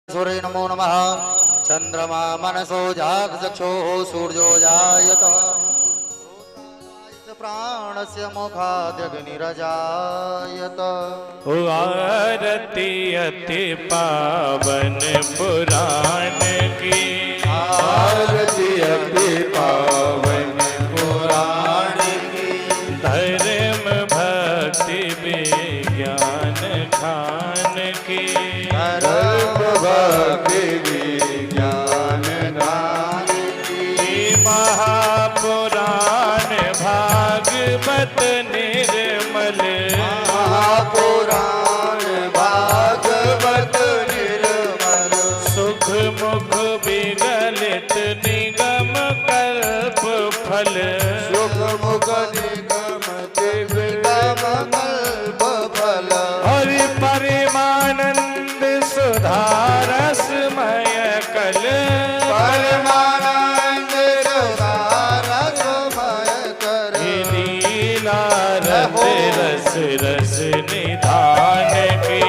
सूर्य नमो नमः। चंद्रमा मनसो जागचक्षो सूर्यो जायत प्राणस्य मुखाद्यग्निरजायत। आरती अति पावन पुराण की, आरती अति पावन पुराण की। धर्म भक्ति विज्ञान खान की, धर्म भक्ति विज्ञान खान की। महापुराण भागवत निर्मल, महापुराण भागवत निर्मल। सुख मुख विगलित निगम कल्प फल, सुख मुख निगम विगम कल्प फल। हरि परमानंद सुधारसमय कल, परमानंद सुधारसमय कर। लीला रस रस रस निधान की,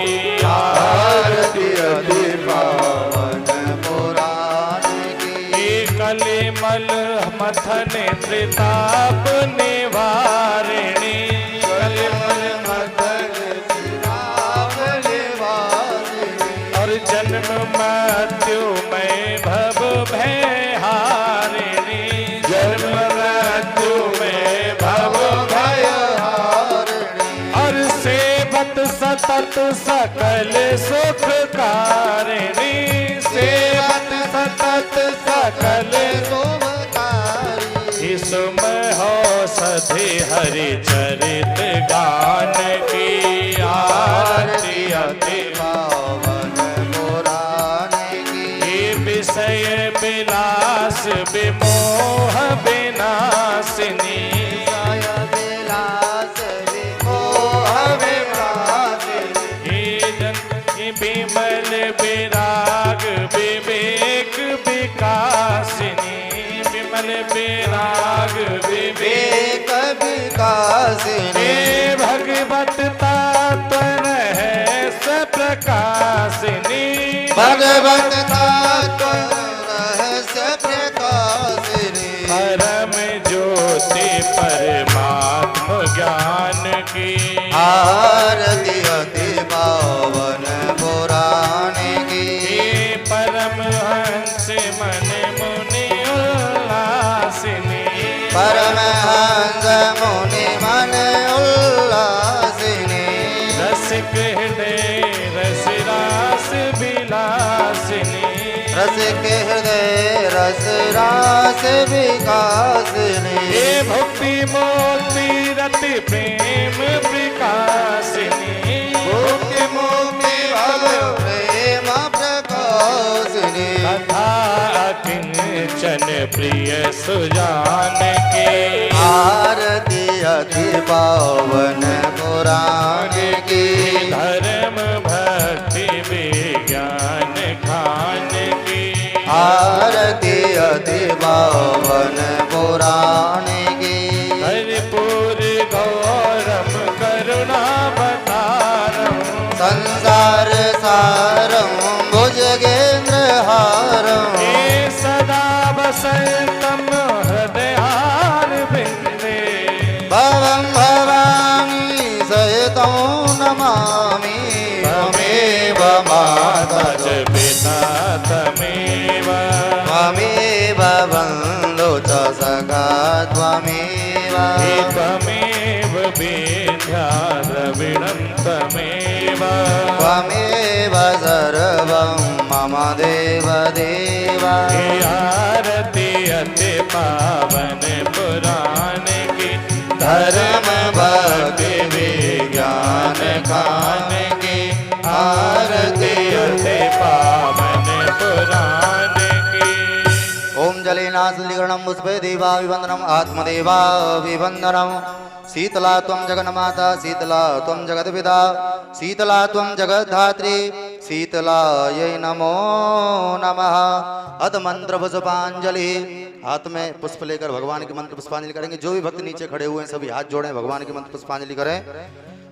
आरती अति पावन पुराण की। कलिमल मथन त्रिताप निवारिणी, कलिमल मथन त्रिताप निवारिणी। और जन्म मृत्यु में भव भय हारिणी, जन्म मृत्यु में भव भय हारिणी। और सेवत सतत सकल सुख कारिणी, सेवत सतत सकल शोभकारी। सुम हो सधि हरि चरित गान की, आरती अति पावन पुराण की। विषय विलास विमोह विनाशिनी, विलास विमोह विनाशिनी। विमल विराग विवेक विकासिनी, विमल विराग विवेक विवेक विकासिनी। भगवत तात्पर है सप्रकाशिनी, भगवत तत्व रहस्य प्रकाशिनी। परम ज्योति परमात्म ज्ञान की, आरती अति पावन पुराण की। परम हंस मन मुनि उल्लासिनी, परमहंस मुनि मन उल्लासिनी। रसिक हृदय रस रास विलासिनी, रसिक हृदय रस रास विकासिनी। हे भक्ति मोक्ति रति प्रेम प्रकाशिनी, मुक्ति मुक्ति भव प्रेम प्रकाशिनी। कथा किंचन प्रिय सुजान के, आरती अति पावन पुराण की। धर्म भक्ति विज्ञान खान की, आरती अति पावन पुराण की। हरिपुर गौरम करुणावतारम, संसार सारं भुजगेन्द्र हारं। हे सदा वसंतम हृदयार बिंदे, भवं भवानी सहितं नमामि। त्वमेव माता च पिता तमेव, त्वमेव बन्धु च सखा त्वमेव। हे त्वमेव विद्या द्रविणं तमेव, त्वमेव सर्वं मम देव देव। हे आरती अति पावन पुराण की, धर्म भक्ति विज्ञान खान की। आरती अति पावन पुराण की। ओम जलेनास्लीकरणं पुष्पे देवाभिवन्दनम् आत्मदेवाभिवन्दनम्। शीतला त्वं जगन्माता, शीतला त्वं जगद्पिता, शीतला त्वं जगद्धात्री, शीतलायै नमो नमः। अथ मंत्र पुष्पांजलि। हाथ में पुष्प लेकर भगवान के मंत्र पुष्पांजलि करेंगे। जो भी भक्त नीचे खड़े हुए हैं सभी हाथ जोड़ें, भगवान के मंत्र पुष्पांजलि करें।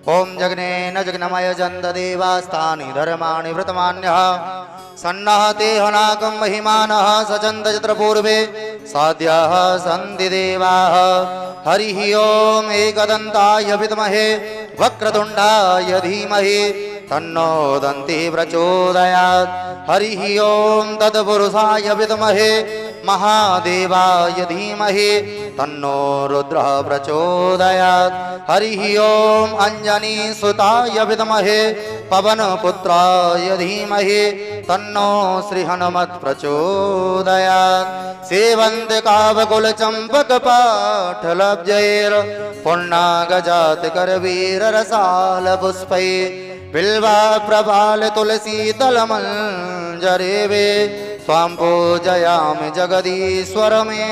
ओम जग्नेन जग्नमय जन्त देवास्तानि धर्माणि व्रतमान्यः सन्नहते हनाकं महिमानः सचन्त यत्र पूर्वे साध्याः सन्ति देवाः हरिः ओम एकदन्ताय विद्महे वक्रतुण्डाय धीमहि तन्नो दन्तिः प्रचोदयात् हरिः ओम तत्पुरुषाय विद्महे महादेवाय धीमहि तन्नो रुद्रः प्रचोदयात् हरिः ओम अंजनीसुताय विद्महे पवनपुत्राय धीमहि तन्नो श्रीहनुमत् प्रचोदयात् सेवन्ते कावकुलचम्पकपाठलब्जैर् पुण्णागजातकरवीररसालपुष्पैः बिल्वाप्रभालतुलसीतलमञ्जरेवे स्वां पूजयामि जगदीश्वर मे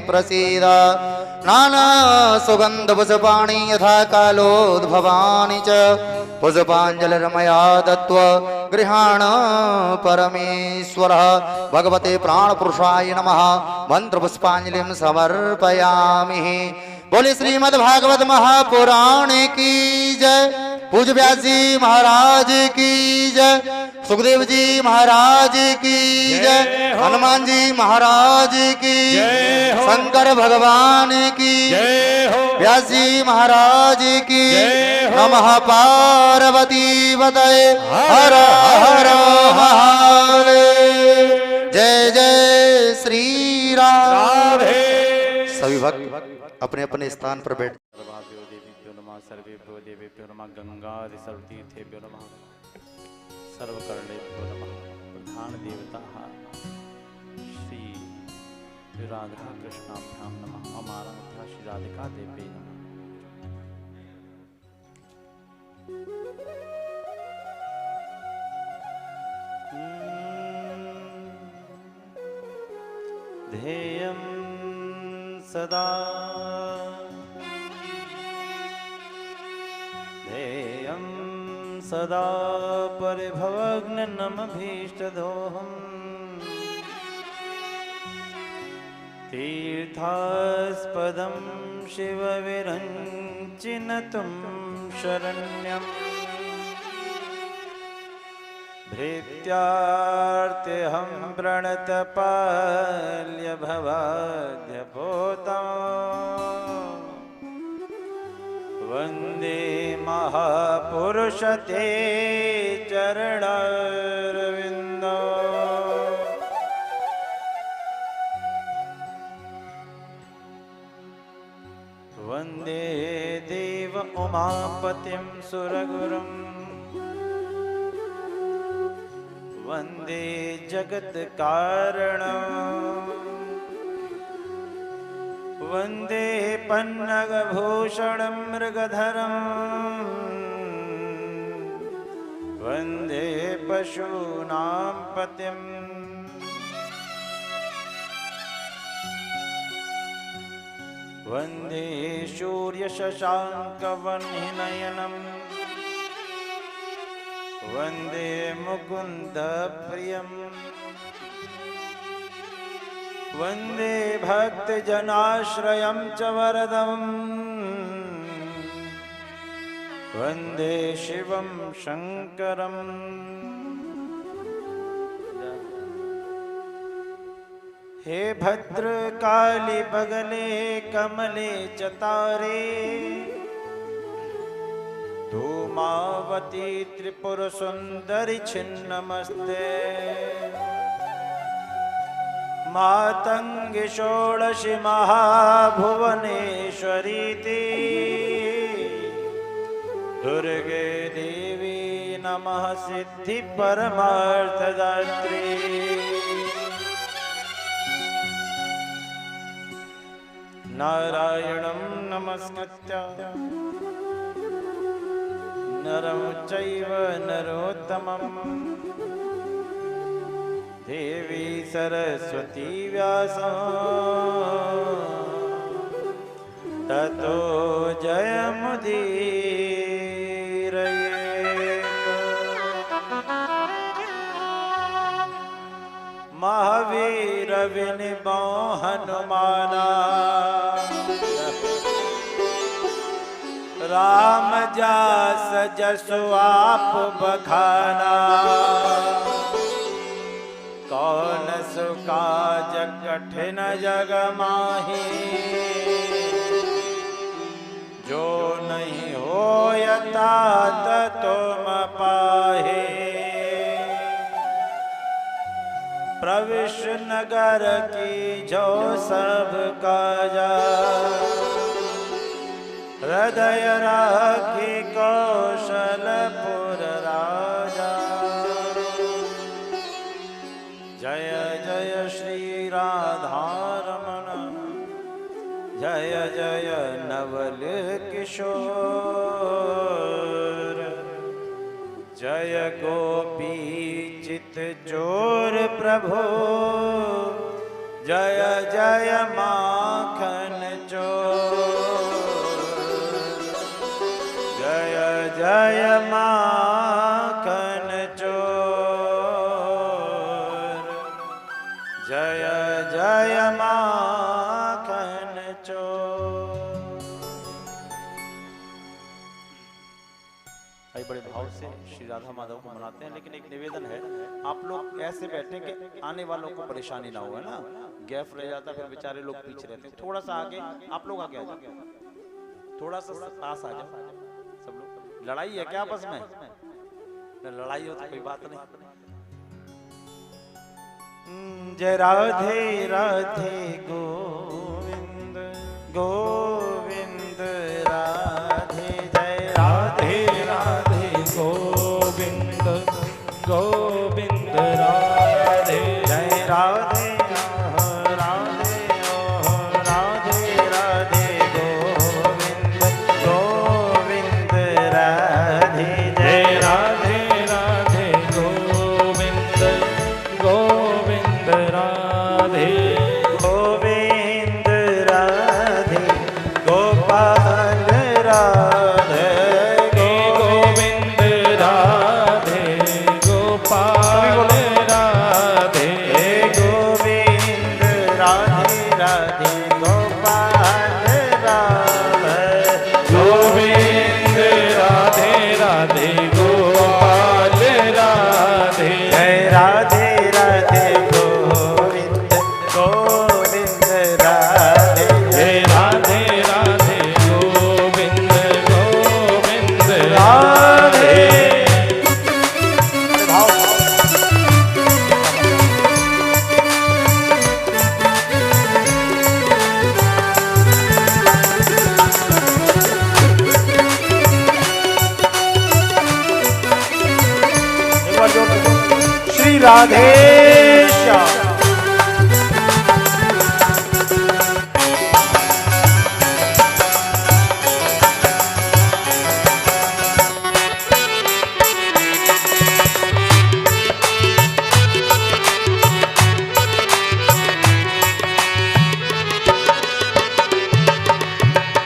प्रसीद नानासुगन्धपुष्पाणि यथा कालोद्भवानि च पुष्पाञ्जलिर्मया दत्त्वा गृहाण परमेश्वरः भगवते प्राणपुरुषाय नमः मन्त्रपुष्पाञ्जलिं समर्पयामि। बोले श्रीमद्भागवत महापुराण की जय। पूज्य व्यास जी महाराज की जय। सुखदेव जी महाराज की जय। हनुमान जी महाराज की जय। शंकर भगवान की जय। व्यास जी महाराज की नमः। पार्वती वतये हर हर महादेव। जय जय श्री राम। सभी भक्त अपने अपने स्थान पर बैठ। सर्वाभ्यो देवीभ्यो नमः सर्वेभ्यो देवेभ्यो नमः गंगादि सर्वतीर्थेभ्यो नमः सर्वकर्णेभ्यो नमः। प्रधान देवता श्री राधा कृष्णाभ्याम नमः। अमाराध्या श्री राधिका देवी नमः। ध्येयं सदा ध्येयं सदा परिभवग्नमभीष्टदोहम् तीर्थास्पदं शिवविरञ्चिनतं शरण्यम् भृत्यार्त्यहं प्रणतपाल्यभवाद्यपोतम् वन्दे महापुरुष ते चरणारविन्दौ। वन्दे देव उमापतिं सुरगुरुं वन्दे जगत्कारणम् वन्दे पन्नगभूषणं मृगधरम् वन्दे पशूनां पतिम् वन्दे सूर्यशशाङ्कवह्निनयनम् वन्दे मुकुन्दप्रियम् वन्दे भक्तजनाश्रयं च वरदम् वन्दे शिवं शङ्करम्। हे भद्रकाली बगले कमले च तारे धूमावती त्रिपुरसुन्दरि छिन्नमस्ते मातंगी षोडशी महाभुवनेश्वरीति दुर्गे देवी नमः सिद्धि परमार्थदात्री। नारायणं नमस्कृत्य नरं चैव नरोत्तमम् देवी सरस्वती व्यासं ततो जयमुदीरयेत्। महावीर विनिमो हनुमाना राम जास जसु आप बखाना, कौन सुकाज कठिन जग माही, जो नहीं होयता तुम पाहे। प्रविश नगर की जो सब काजा, हृदय राखी कौशलपुर राजा। जय जय श्री राधारमण, जय जय नवल किशोर, जय गोपी चित चोर प्रभु, जय जय माखन चोर, जय जय माखन चोर, जय जय माखन चोर। बड़े भाव से श्री राधा माधव को मनाते हैं, लेकिन एक निवेदन है, आप लोग ऐसे बैठे कि आने वालों को परेशानी ना हो, है ना, गैप रह जाता फिर बेचारे लोग पीछे रहते हैं। थोड़ा सा आगे, आप लोग आगे आ जाओ, थोड़ा सा पास आ जाओ सब लोग। लड़ाई है क्या आपस में? लड़ाई हो तो कोई बात नहीं। जय राधे राधे गोविंद गोविंद राधे, जय राधे राधे गोविंद गोविंद राधे, जय राधे राधे राधे राधे गोविंद गोविंद राधे, जय राधे राधे गोविंद गोविंद राधे, गोविंद राधे गोपाल राधे, गोविंद राधे गोपाल राधे, गोविंद राधे राधे गोपाल राधे, गोविंद राधे राधे गोपाल राधे, जय राधे राधे गोविंद गोविंद राधे, जय राधे राधे गोविंद गोविंद राधे। राधे। श्री राधे श्याम।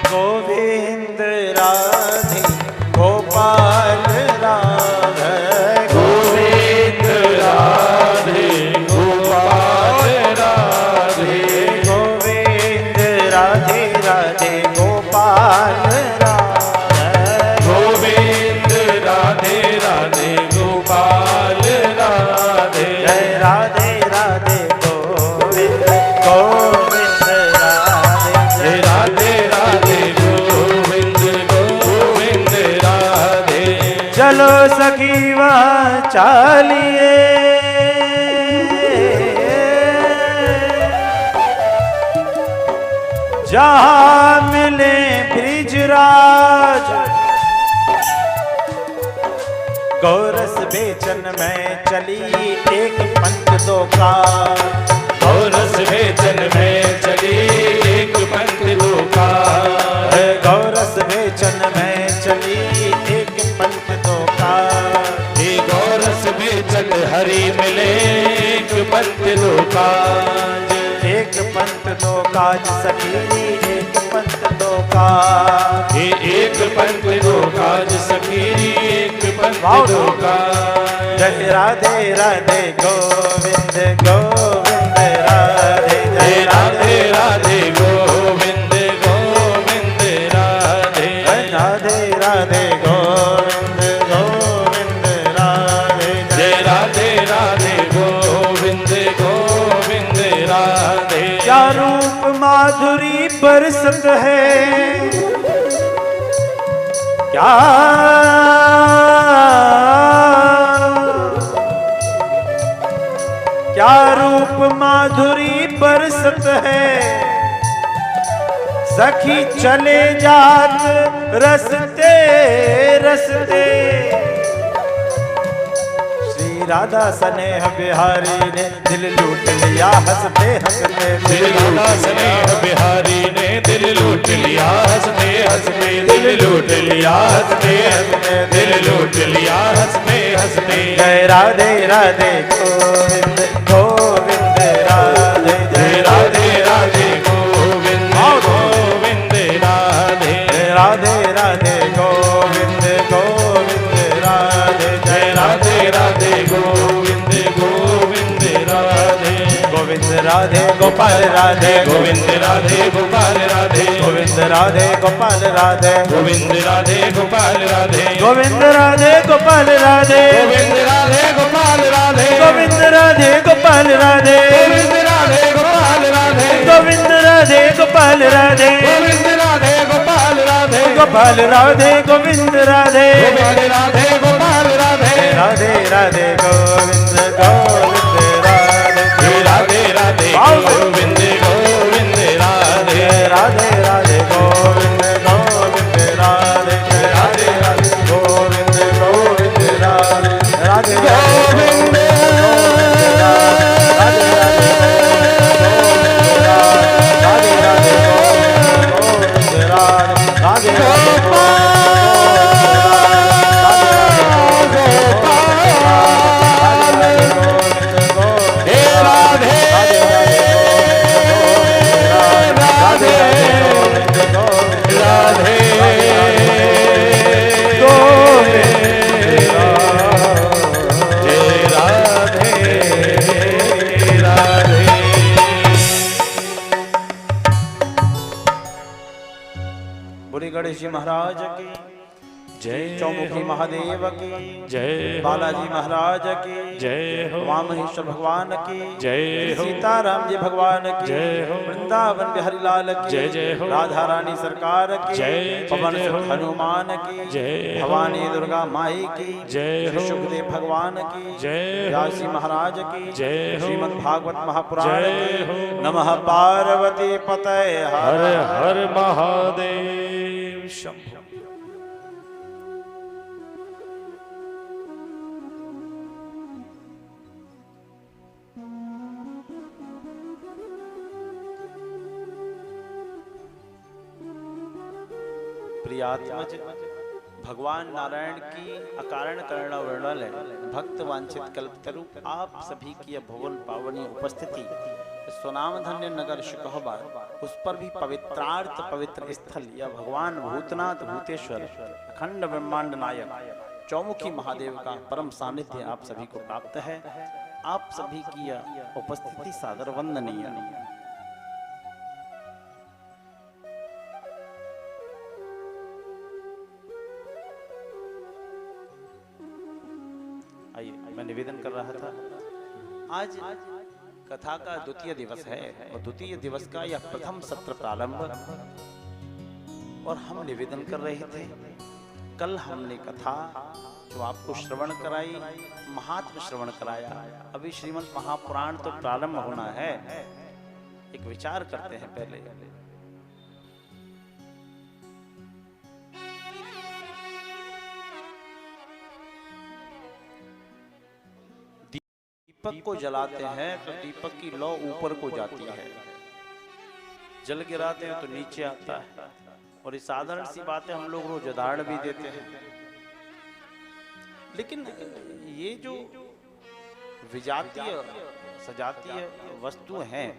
गोविंद राधे गोपाल राधे, गोविंद राधे गोपाल राधे, गोविंद राधे राधे गोपाल राधे, गोविंद राधे राधे गोपाल राधे, जय राधे राधे गोविंद गोविंद राधे, जय राधे राधे गोविंद गोविंद राधे। चलो सखी वहाँ चालिए, जहाँ मिले ब्रिजराज, गौरस बेचन में चली एक पंथ दो का, गौरस बेचन में चली एक पंथ लोका, गौरस बेचन में चली एक पंथ दो का, हे गौरस बेचन हरि मिले एक पंथ लोका, एक पंथ दो काज सखी एक पंथ दो काज, हे एक पंथ दो काज सखी एक पंथ दो काज। जय राधे राधे गोविंद गोविंद राधे, जय राधे राधे गोविंद गोविंद राधे, राधे बरसत है, क्या क्या रूप माधुरी बरसत है, सखी चले जात रसते रसते। श्री राधा स्नेह बिहारी ने दिल लूट लिया हंसते हंसते। श्री राधा स्नेह बिहारी ने दिल लूट लिया हंसते हंसते, दिल लूट लिया हंसते हंसते, दिल लूट लिया हंसते हंसते। जय राधे राधे गोविंद गोविंद राधे, जय राधे राधे गोविंद गोविंद राधे, राधे राधे गोविंद गोविंद राधे, जय राधे राधे गोविंद गोविंद राधे। गोविंद राधे गोपाल राधे, गोविंद राधे गोपाल राधे, गोविंद राधे गोपाल राधे, गोविंद राधे गोपाल राधे, गोविंद राधे गोपाल राधे, गोविंद राधे गोपाल राधे, गोविंद राधे गोपाल राधे, गोविंद राधे गोपाल राधे, गोविंद राधे गोपाल राधे, गोविंद राधे गोपाल राधे, गोपाल राधे गोविंद राधे, गोविंद राधे गोपाल राधे, राधे राधे गोविंद गोविंद राधे, राधे राधे गोविंद गोविंद राधे, राधे राधे गोविंद गोविंद राधे, राधे राधे गोविंद गोविंद राधे, राधे गोविंद गणेश जी महाराज की जय, चौमुखी महादेव की जय, बालाजी महाराज की जय हो, उमामहेश्वर भगवान की जय हो, सीताराम जी भगवान की जय हो, वृंदावन बिहारी लाल की जय जय हो, राधा रानी सरकार की जय पवन जय हो, हनुमान की जय हो, भवानी दुर्गा माई की जय श्री हो, सुखदेव भगवान की जय हो, व्यास जी महाराज की जय हो, श्रीमद् भागवत महापुराण जय की हो, नमः पार्वती पतये हर हर महादेव शंभो। प्रियात्मज भगवान नारायण की अकारण करुणा वर्णन है भक्त वांछित कल्पतरु आप सभी की भुवन पावनी उपस्थिति स्वनाम धन्य नगर शुकहबार उस पर भी पवित्रार्थ पवित्र स्थल या भगवान भूतनाथ भूतेश्वर अखंड ब्रह्मांड नायक चौमुखी महादेव का परम सानिध्य आप सभी को प्राप्त है। आप सभी की उपस्थिति सादर वंदनीय। आइए, मैं निवेदन कर रहा था आज कथा का द्वितीय दिवस है और द्वितीय दिवस का यह प्रथम सत्र प्रारंभ और हम निवेदन कर रहे थे। कल हमने कथा जो आपको श्रवण कराई महात्म श्रवण कराया। अभी श्रीमद् महापुराण तो प्रारंभ होना है। एक विचार करते हैं पहले। दीपक को जलाते हैं तो दीपक की लौ ऊपर को जाती है, जल गिराते हैं तो नीचे आता है। और ये साधारण सी बातें हम लोग रोज उदाहरण भी देते हैं। लेकिन ये जो विजातीय सजातीय वस्तु हैं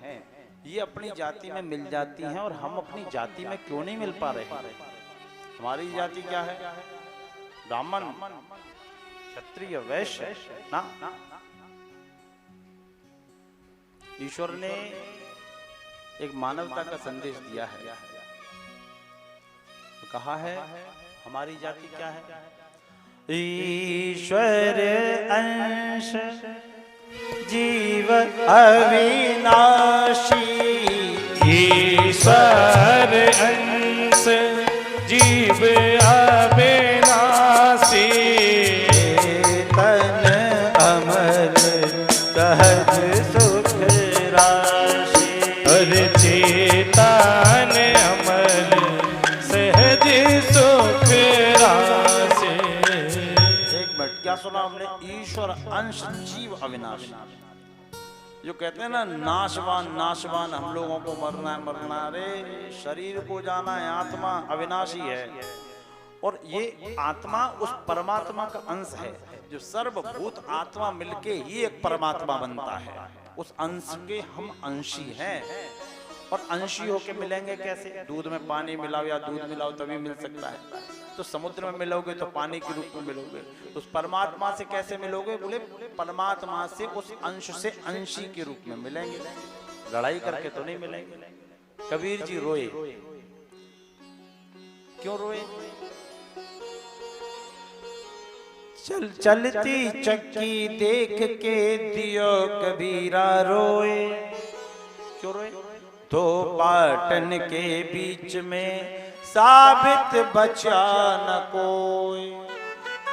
ये अपनी जाति में मिल जाती हैं और हम अपनी जाति में क्यों नहीं मिल पा रहे? हमारी जाति क्या है? ब्राह्मण, क्षत्रिय, वैश्य ना। ईश्वर ने एक मानवता का संदेश दिया है। तो कहा है हमारी जाति क्या है? ईश्वर अंश जीव अविनाशी, ईश्वर क्या सुना हमने? ईश्वर अंश जीव अविनाशी। जो कहते हैं ना नाशवान नाशवान, हम लोगों को मरना है मरना, अरे शरीर को जाना है, आत्मा अविनाशी है। और ये आत्मा उस परमात्मा का अंश है। जो सर्वभूत आत्मा मिलके ही एक परमात्मा बनता है, उस अंश के हम अंशी हैं। और अंशी होके मिलेंगे कैसे? दूध में पानी मिलाओ या दूध मिलाओ तभी मिल सकता है। तो समुद्र में मिलोगे तो पानी के रूप में मिलोगे। तो उस परमात्मा से कैसे मिलोगे? बोले परमात्मा से उस अंश से अंशी के रूप में मिलेंगे, लड़ाई करके तो नहीं मिलेंगे। कबीर जी रोए, क्यों रोए? चलती चक्की देख के दियो कबीरा रोए। क्यों रोए? दो पाटन के बीच में साबित बचा न कोई।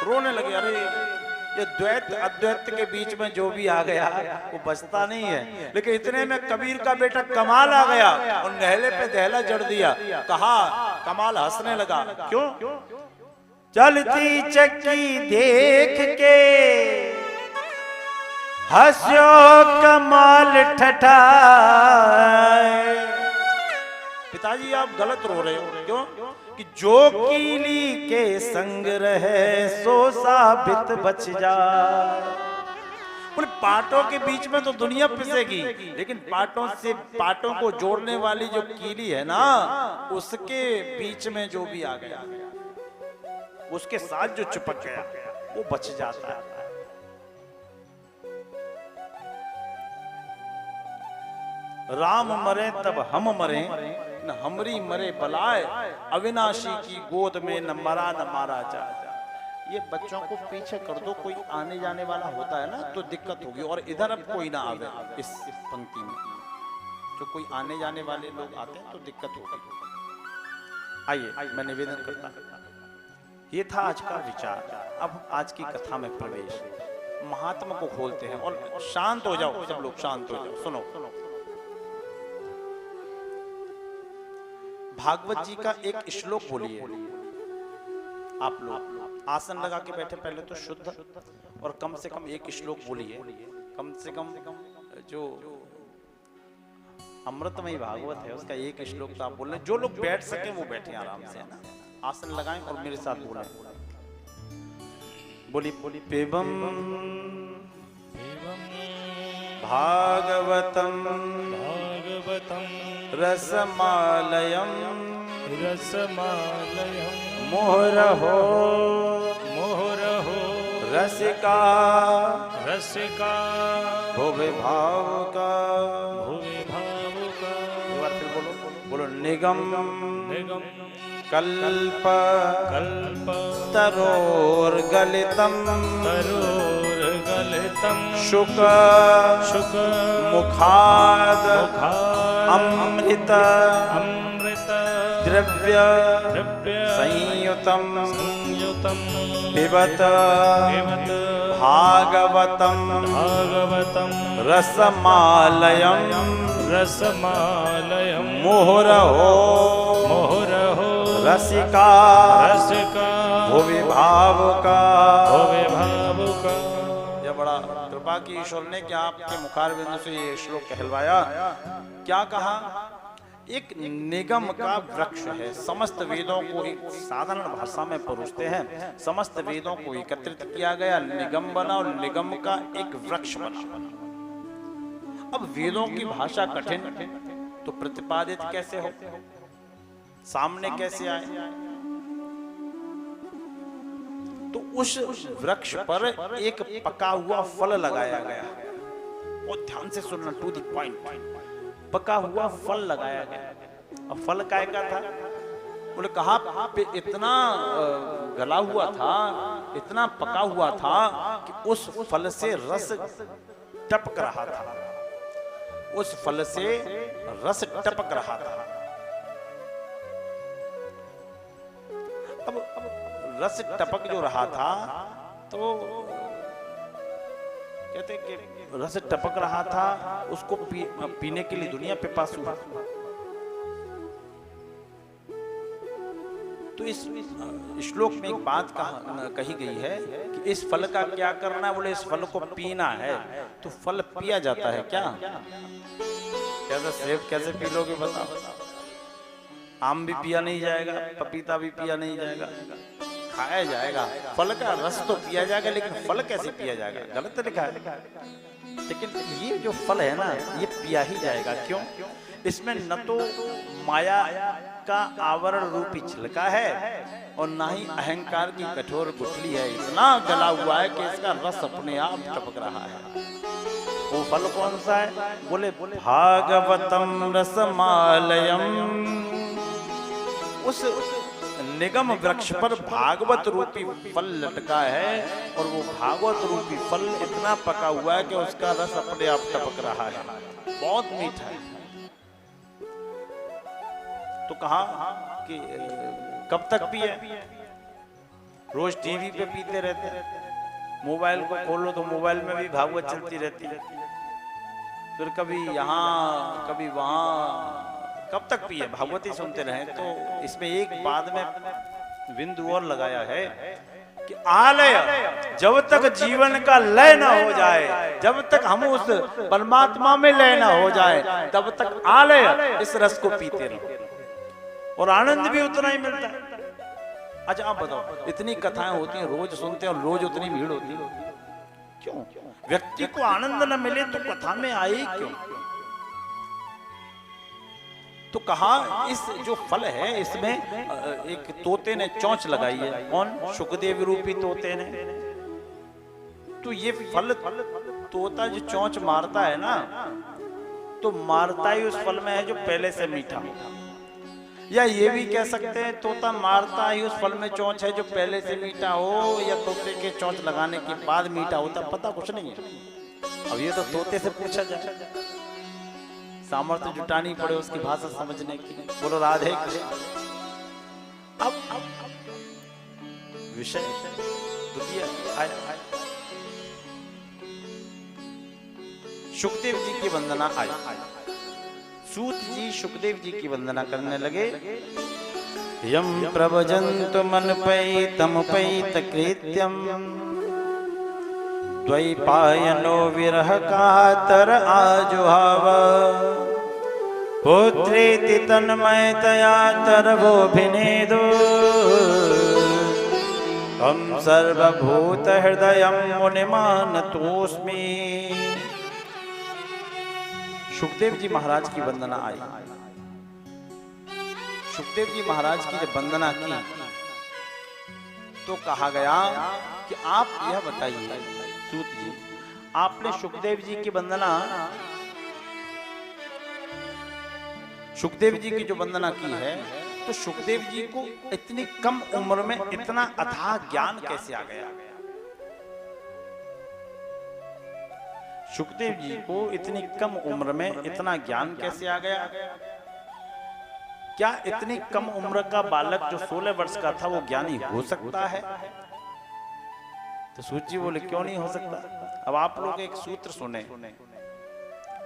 रोने लगे, अरे ये द्वैत अद्वैत के बीच में जो भी आ गया वो बचता नहीं है। लेकिन इतने में कबीर का बेटा कमाल आ गया और नहले पे दहला जड़ दिया। कहा, कमाल हंसने लगा। क्यों? चलती चक्की देख के हंस्यो कमाल ठठाए। पिताजी आप गलत रो रहे हो। क्यों? कि जो कीली के संग रहे सो साबित बच जाए। बोले पाटों के बीच में तो दुनिया पिसेगी, लेकिन पाटों को जोड़ने वाली जो कीली है ना, उसके बीच में जो भी आ गया, उसके साथ जो चिपक गया वो बच जाता है। राम मरे तब हम मरे, न हमरी मरे बलाए, अविनाशी की गोद में न मरा न मारा जाए। ये बच्चों को पीछे कर दो, कोई आने जाने वाला होता है ना तो दिक्कत होगी। और इधर अब कोई ना आवे इस पंक्ति में, जो कोई आने जाने वाले लोग आते हैं तो दिक्कत होगी। आइए मैं निवेदन करता हूं। ये था आज का विचार। अब आज की कथा में प्रवेश, महात्मा को खोलते हैं। और शांत हो जाओ सब लोग, शांत हो जाओ, सुनो। भागवत जी का एक श्लोक बोलिए आप लोग। आसन लगा के बैठे, पहले तो शुद्ध, और कम से कम एक श्लोक बोलिए। कम से कम जो अमृतमयी भागवत है उसका एक श्लोक तो आप बोल रहे। जो लोग बैठ सके वो बैठे आराम से, है ना। आसन लगाएं और मेरे साथ बोलें। बोली पेबम भागवतम रसमालयम मोहरहो रसिका भुवि भावुका। बोलो निगम कल्प तरोर्गलितम शुक मुखाद अमृत द्रव्य संयुतम पिबत भागवतम रसमालयम मुहुरहो रसिका भुवि भावुका। यह बड़ा कृपा की ईश्वर ने क्या आपके मुखारबिंद से ये श्लोक कहलवाया। क्या कहा? एक निगम का वृक्ष है। समस्त वेदों को एक साधारण भाषा में परोसते हैं। समस्त वेदों को एकत्रित किया गया, निगम बना, और निगम का एक वृक्ष बना। अब वेदों की भाषा कठिन तो प्रतिपादित कैसे हो, सामने कैसे आए? तो उस वृक्ष पर एक पका हुआ फल लगाया गया। और ध्यान से सुनना, टू द पॉइंट। पका हुआ फल लगाया गया। और फल काय का था? बोले कहा पे इतना गला हुआ था, इतना पका हुआ था कि उस फल से रस टपक रहा था। उस फल से रस टपक रहा था। अब रस टपक जो रहा था तो कहते कि रस टपक रहा था, उसको पीने के लिए दुनिया पे पास हुआ। तो इस श्लोक में एक बात कही गई है कि इस फल का क्या करना है, बोले इस फल को पीना है। तो फल पिया जाता है क्या? कैसे सेब कैसे पी लोगे बताओ? आम भी पिया नहीं जाएगा, पपीता भी पिया नहीं जाएगा, खाया जाएगा। फल का रस तो पिया जाएगा, लेकिन फल कैसे पिया जाएगा? गलत लिखा है। लेकिन ये जो फल है ना, ये पिया ही जाएगा। क्यों? इसमें न तो माया का आवरण रूपी छिलका है और ना ही अहंकार की कठोर गुठली है। इतना गला हुआ है कि इसका रस अपने आप टपक रहा है। वो फल कौन सा है? बोले भागवतम रसमालयम। उस निगम वृक्ष पर भागवत रूपी फल लटका है और वो भागवत रूपी फल इतना पका हुआ है कि उसका रस अपने आप टपक रहा है। बहुत मीठा है। तो कहा कि कब तक पिए? रोज टीवी पे पीते रहते हैं, मोबाइल को खोलो तो मोबाइल में भी भागवत चलती रहती है, फिर कभी यहाँ कभी वहाँ। कब तक पिए? भागवत ही सुनते रहे। तो इसमें एक बाद में बिंदु और लगाया है कि आलय, जब तक जीवन का लय न हो जाए, जब तक हम उस परमात्मा में लय न हो जाए, तब तक आलय इस रस को पीते रहो और आनंद भी उतना ही मिलता है। अच्छा आप बताओ, इतनी कथाएं होती हैं, रोज सुनते हैं और रोज उतनी भीड़ होती है, क्यों? व्यक्ति को आनंद न मिले तो कथा में आए क्यों? तो कहा इस जो फल है इसमें एक तोते ने चोंच लगाई है। कौन? शुकदेव रूपी तोते ने। तो ये फल तोता जो चोंच मारता है ना, तो मारता ही उस फल में है जो पहले से मीठा हो। या ये भी कह सकते हैं तोता मारता ही उस फल में चोंच है जो पहले से मीठा हो, या तोते के चोंच लगाने के बाद मीठा होता, पता कुछ नहीं है। अब ये तो तोते से पूछा जाए, सामर्थ्य जुटानी पड़े उसकी भाषा समझने की। बोलो राधे कृष्ण। अब विषय द्वितीय आया, सुखदेव जी की वंदना आई। सूत जी सुखदेव जी की वंदना करने लगे। यम प्रवजन्तु मनपैतम पैतकृत्यम द्वैपायनो विरह कातर आजुहाव पुत्रेति तन्मयतया तरवोभिनेदो हम सर्वभूत हृदयं मुनिमानतोऽस्मि। सुखदेव जी महाराज की वंदना आई। सुखदेव जी महाराज की जब वंदना की तो कहा गया कि आप यह बताइए सूत जी, आपने सुखदेव जी की वंदना, सुखदेव जी की जो वंदना की है, तो सुखदेव जी को इतनी कम उम्र में इतना अथाह ज्ञान कैसे आ गया? सुखदेव जी को इतनी कम उम्र में इतना ज्ञान कैसे आ गया? क्या इतनी कम उम्र का बालक जो 16 वर्ष का था वो ज्ञानी हो सकता है? तो सूची बोले क्यों नहीं हो सकता। अब आप लोग एक सूत्र सुने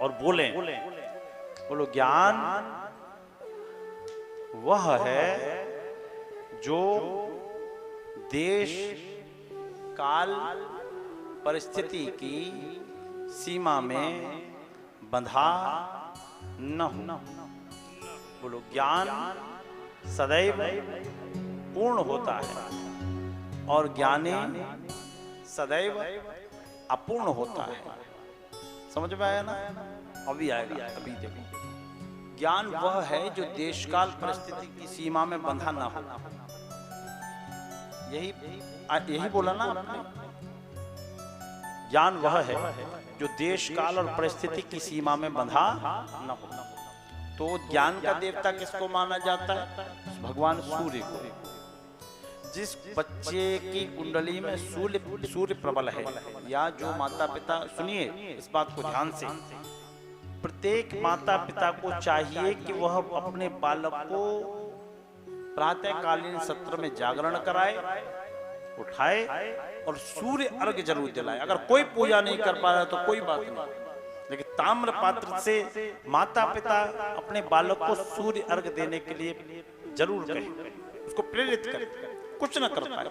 और बोले, बोलो ज्ञान वह है जो देश काल परिस्थिति की सीमा में बंधा न हो। बोलो ज्ञान सदैव पूर्ण होता है और ज्ञानी सदैव अपूर्ण होता है। समझ में आया ना? अभी आएगा, अभी देखो। ज्ञान वह है जो देशकाल परिस्थिति की सीमा में बंधा ना हो। यही बोला ना आपने? ज्ञान वह है जो देश काल और परिस्थिति की सीमा में बंधा न हो। तो ज्ञान का देवता किसको माना जाता है? भगवान सूर्य को। जिस बच्चे की कुंडली में सूर्य प्रबल है, या जो माता पिता, सुनिए इस बात को ध्यान से, प्रत्येक माता पिता को चाहिए कि वह अपने बालक को प्रातःकालीन सत्र में जागरण कराए, उठाए और सूर्य अर्घ जरूर दिलाए। अगर कोई पूजा नहीं कर पा रहा तो कोई बात नहीं, लेकिन ताम्र पात्र से माता पिता अपने बालक को सूर्य अर्घ देने के लिए जरूर कहें। उसको प्रेरित करे, कुछ ना कर पाए।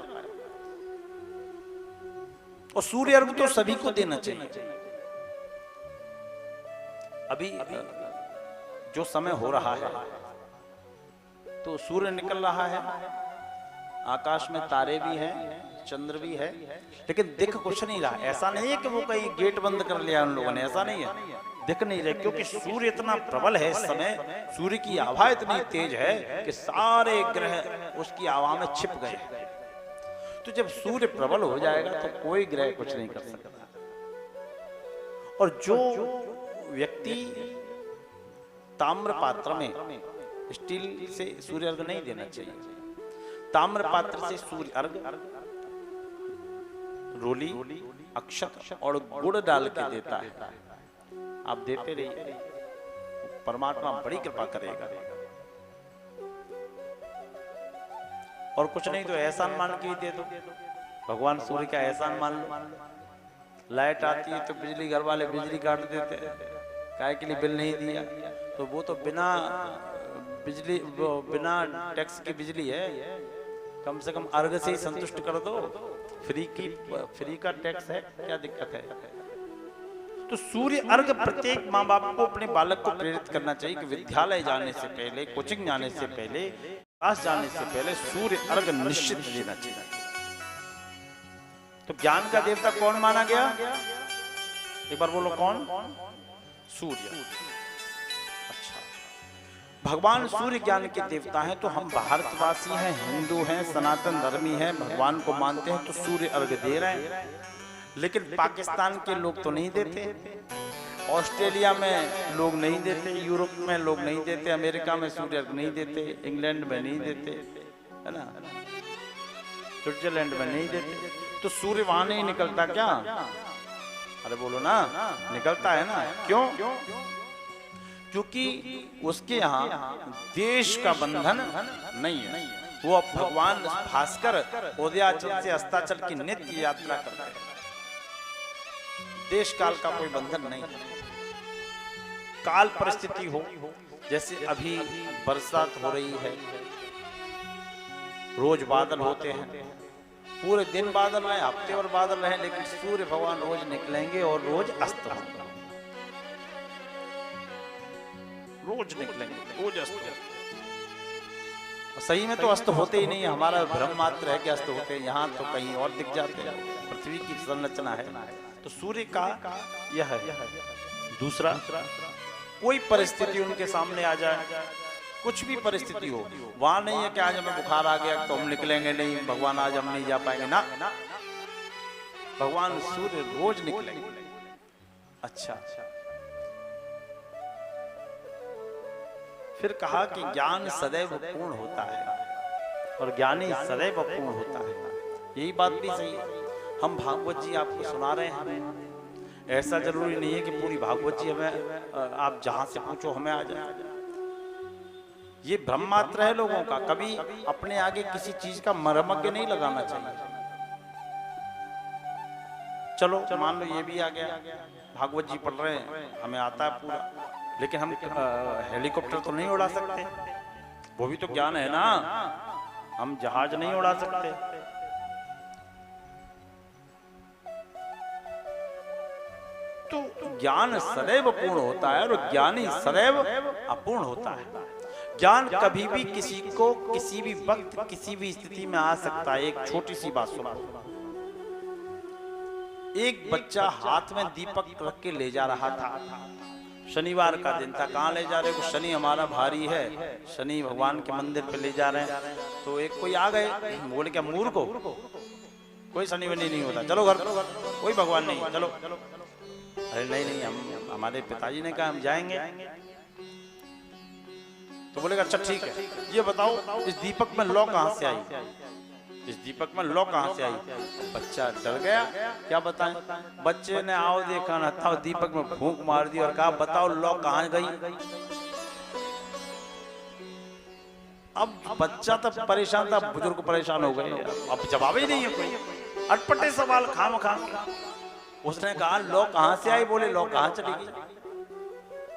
और सूर्य अर्घ तो सभी को देना चाहिए। अभी जो समय हो रहा है तो सूर्य निकल रहा है, आकाश में तारे भी हैं, चंद्र भी है, लेकिन दिख कुछ नहीं रहा। ऐसा नहीं है कि वो कहीं गेट बंद कर लिया उन लोगों ने, ऐसा नहीं है, दिख नहीं रहे, क्योंकि सूर्य इतना प्रबल है इस समय, सूर्य की आभा इतनी तेज है कि सारे ग्रह उसकी आभा में छिप गए हैं। तो जब सूर्य प्रबल हो जाएगा तो कोई ग्रह कुछ नहीं कर सकता। और जो व्यक्ति ताम्र पात्र में, स्टील से सूर्य अर्घ नहीं देना चाहिए, ताम्र पात्र से सूर्य अर्घ रोली, अक्षत और गुड़ डाल के देता है। आप देते रहिए, परमात्मा बड़ी कृपा करेगा। और कुछ नहीं तो एहसान मान के ही दे दो, भगवान सूर्य का एहसान मान लो। लाइट आती है तो बिजली घर वाले बिजली काट देते हैं, काय के लिए बिल नहीं दिया, तो वो तो बिना बिजली, बिना टैक्स की बिजली है, कम से कम अर्घ से ही संतुष्ट कर दो। फ्री का टैक्स है, क्या दिक्कत है। तो सूर्य अर्घ प्रत्येक माँ बाप को अपने बालक को प्रेरित करना चाहिए कि विद्यालय जाने से पहले, कोचिंग जाने से पहले, क्लास जाने से पहले सूर्य अर्घ निश्चित देना चाहिए। तो ज्ञान का देवता कौन माना गया, एक बार बोलो कौन? सूर्य। भगवान सूर्य ज्ञान के देवता हैं, तो हम भारतवासी हैं, हिंदू हैं, सनातन धर्मी हैं, भगवान को मानते हैं, तो सूर्य अर्घ दे रहे हैं। लेकिन पाकिस्तान के लोग तो नहीं देते, ऑस्ट्रेलिया में लोग नहीं देते, यूरोप में लोग नहीं देते, अमेरिका में सूर्य अर्घ नहीं देते, इंग्लैंड में नहीं देते, है ना, स्विट्जरलैंड में नहीं देते। तो सूर्य वहां नहीं निकलता क्या? अरे बोलो ना, निकलता है ना। क्यों? क्योंकि उसके यहाँ देश का बंधन नहीं है। वो अब भगवान भास्कर उदयाचल से अस्ताचल की नित्य यात्रा करते हैं, देश काल का कोई बंधन नहीं। काल परिस्थिति हो, जैसे अभी बरसात हो रही है, रोज बादल होते हैं, पूरे दिन बादल रहे, हफ्ते और बादल रहे, लेकिन सूर्य भगवान रोज निकलेंगे और रोज अस्त होंगे, रोज निकलेंगे, रोज अस्त। सही में तो अस्त होते ही नहीं, हमारा भ्रम मात्र है कि अस्त होते हैं, यहाँ तो कहीं और दिख जाते हैं, पृथ्वी की संरचना है। तो सूर्य का यह है। दूसरा, कोई परिस्थिति उनके सामने आ जाए, कुछ भी परिस्थिति हो, वहां नहीं है कि आज हमें बुखार आ गया तो हम निकलेंगे नहीं, भगवान आज हम नहीं जा पाएंगे ना, भगवान सूर्य रोज निकलेंगे। अच्छा, फिर कहा कि ज्ञान सदैव पूर्ण होता है और ज्ञानी सदैव पूर्ण होता है। यही बात भी सही है। हम भागवत जी आपको सुना रहे हैं, ऐसा जरूरी नहीं है कि पूरी भागवत जी हमें आप जहां से पूछो हमें आ जाए। ये भ्रम मात्र है लोगों का। कभी अपने आगे किसी चीज का मर्मज्ञ नहीं लगाना चाहिए। चलो मान लो ये भी आ गया, भागवत जी पढ़ रहे हैं, हमें आता है पूरा, लेकिन हम हेलीकॉप्टर तो नहीं उड़ा सकते, वो भी तो ज्ञान है ना। हम जहाज नहीं उड़ा सकते। तो ज्ञान सदैव पूर्ण होता है और ज्ञानी सदैव अपूर्ण होता है। ज्ञान कभी भी किसी को किसी भी वक्त किसी भी स्थिति में आ सकता है। एक छोटी सी बात सुनो। एक बच्चा हाथ में दीपक रख के ले जा रहा था, शनिवार का दिन था। कहाँ ले जा रहे हो? शनि हमारा भारी है, शनि भगवान के मंदिर पे ले जा रहे हैं। तो एक कोई आ गए, बोले क्या मूर्ख हो, कोई शनि वनि नहीं होता, चलो घर, कोई भगवान नहीं, चलो। अरे नहीं, हम हमारे पिताजी ने कहा हम जाएंगे। तो बोलेगा अच्छा ठीक है, ये बताओ इस दीपक में लौ कहां से आई, इस दीपक में लौ कहां से आई? बच्चा डर गया, क्या बताएं। बच्चे ने आओ देखा ना था, दीपक में फूंक मार दी और कहा बताओ लौ कहां गई। अब बच्चा तब परेशान था, बुजुर्ग परेशान हो गए, अब जवाब ही नहीं है कोई, अटपटे सवाल खामखा। उसने कहा लौ कहां से आई? बोले लौ कहां चली गई।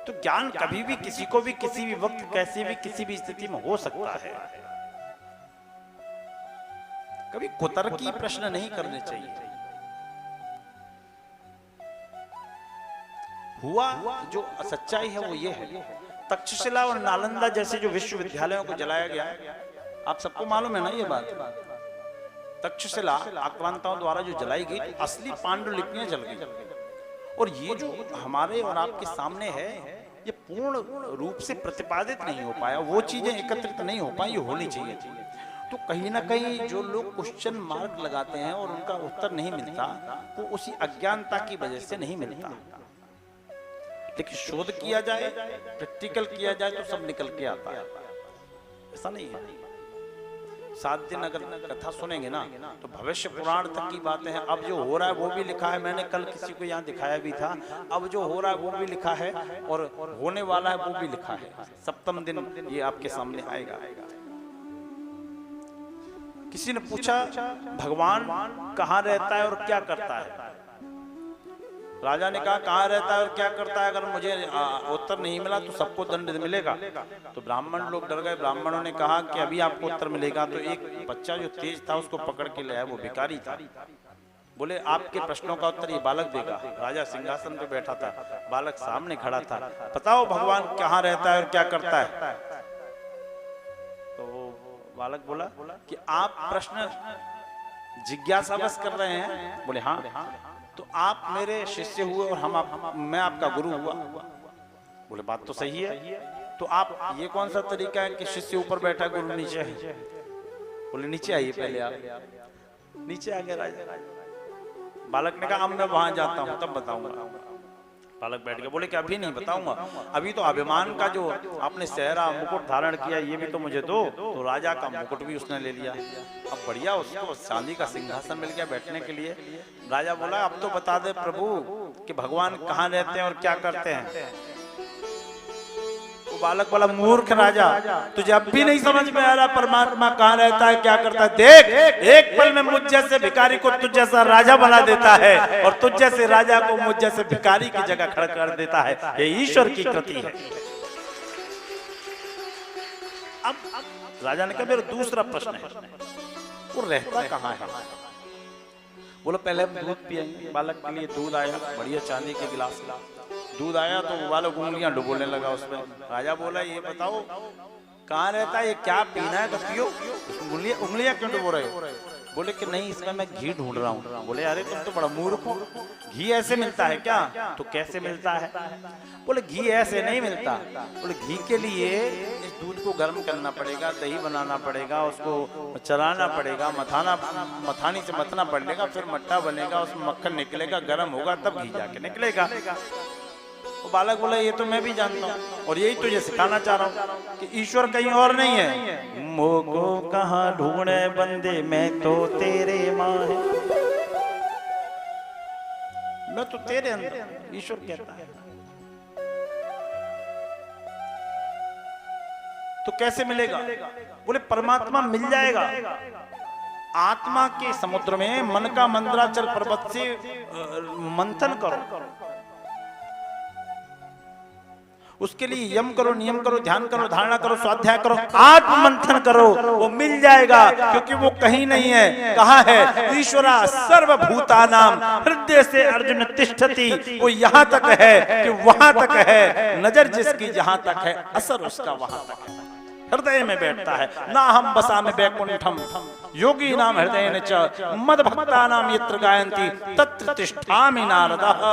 तो ज्ञान कभी भी किसी को भी किसी भी वक्त कैसे भी किसी भी स्थिति में हो सकता है। कभी कुतर्की प्रश्न नहीं करने चाहिए। हुआ जो सच्चाई है वो ये है, तक्षशिला और नालंदा जैसे जो विश्वविद्यालयों को जलाया गया, आप सबको मालूम है ना ये बात। तक्षशिला आक्रांताओं द्वारा जो जलाई गई, असली पांडुलिपियां जल गई। और ये जो हमारे और आपके सामने है, ये पूर्ण रूप से प्रतिपादित नहीं हो पाया, वो चीजें एकत्रित नहीं हो पाई, ये होनी चाहिए। तो कहीं ना कहीं जो लोग क्वेश्चन मार्क लगाते हैं और उनका उत्तर नहीं मिलता, वो उसी अज्ञानता की वजह से नहीं मिलता। लेकिन शोध किया जाए, प्रैक्टिकल किया जाए तो सब निकल के आता है। ऐसा नहीं है। 7 दिन अगर कथा सुनेंगे ना तो भविष्य पुराण तक की बातें हैं। अब जो हो रहा है वो भी लिखा है, मैंने कल किसी को यहाँ दिखाया भी था। अब जो हो रहा है वो भी लिखा है और होने वाला है वो भी लिखा है। सप्तम दिन ये आपके सामने आएगा। किसी ने पूछा भगवान कहाँ रहता है और क्या करता है? राजा ने कहा कहाँ रहता है और क्या करता है? अगर मुझे उत्तर नहीं मिला तो सबको दंड मिलेगा। तो ब्राह्मण लोग डर गए। ब्राह्मणों ने कहा कि अभी आपको उत्तर मिलेगा। तो एक बच्चा जो तेज था उसको पकड़ के ले आया, वो भिखारी था। बोले आपके प्रश्नों का उत्तर ये बालक देगा। राजा सिंहासन पे बैठा था, बालक सामने खड़ा था। बताओ भगवान कहाँ रहता है और क्या करता है? तो बालक बोला कि आप प्रश्न जिज्ञासावश कर रहे हैं। बोले हाँ। तो आप मेरे शिष्य हुए और मैं आपका गुरु हुआ। बोले बात तो सही है। तो आप ये कौन सा तरीका है कि शिष्य ऊपर बैठा गुरु नीचे है? बोले नीचे आइए पहले आप। नीचे आ गए राजा। बालक ने कहा अब मैं वहां जाता हूं तब बताऊंगा। बालक बैठ गया। बोले कि अभी नहीं बताऊंगा, अभी तो अभिमान का जो आपने सेहरा मुकुट धारण किया ये भी तो मुझे दो। तो राजा का मुकुट भी उसने ले लिया। अब बढ़िया उसको चांदी का सिंहासन मिल गया बैठने के लिए। राजा बोला अब तो बता दे प्रभु कि भगवान कहाँ रहते हैं और क्या करते हैं। तो बालक बोला मूर्ख राजा, तुझे अब भी नहीं समझ में आ रहा परमात्मा कहाँ रहता है क्या करता है? देख, एक पल में मुझ जैसे भिखारी को तुझ जैसा राजा बना देता है और तुझ जैसे राजा को मुझ जैसे भिखारी की जगह खड़ा कर देता है। ये ईश्वर की कृति है। अब राजा ने कहा मेरा दूसरा प्रश्न है, वो रहता कहाँ है? बोलो पहले हम दूध पिएंगे। बालक के लिए दूध आया, बढ़िया चांदी के गिलास दूध आया। तो वो बालक उंगलियां डुबोने लगा उसमें। राजा बोला ये बताओ कहाँ रहता है, ये क्या पीना है तो पियो, उंगलियां क्यों डुबो रहे हो? बोले कि नहीं इसमें मैं घी ढूंढ रहा हूँ। बोले अरे तुम तो बड़ा मूर्ख हो, घी ऐसे मिलता है क्या? तो कैसे मिलता है? बोले घी ऐसे नहीं मिलता। बोले घी के लिए इस दूध को गर्म करना पड़ेगा, दही बनाना पड़ेगा, उसको चलाना पड़ेगा, मथानी से मथना पड़ेगा, फिर मट्टा बनेगा, उसमें मक्खन निकलेगा, गर्म होगा तब घी जाके निकलेगा। तो बालक बोला ये तो मैं भी जानता हूँ और यही तुझे सिखाना चाह रहा हूँ कि ईश्वर कहीं और नहीं है। मोको कहाँ ढूंढे बंदे, मैं तो तेरे माँ है, मैं तो तेरे अंदर। ईश्वर कहता है तो कैसे मिलेगा? बोले परमात्मा मिल जाएगा। आत्मा के समुद्र में मन का मंद्राचल पर्वत से मंथन करो, उसके लिए यम करो, नियम करो, ध्यान करो, धारणा करो, स्वाध्याय करो, आत्म मंथन करो, वो मिल जाएगा। क्योंकि वो कहीं नहीं है। कहाँ है? ईश्वरा सर्वभूतानाम हृदय से अर्जुन तिष्ठति। वो यहाँ तक है कि वहां तक है। नजर जिसकी जहां तक है असर उसका वहां तक है, हृदय में बैठता है। ना हम बसामि वैकुंठम योगी नाम हृदय न च मद भक्ता नाम यत्र गायन्ति तत्र तिष्ठामि नारदः।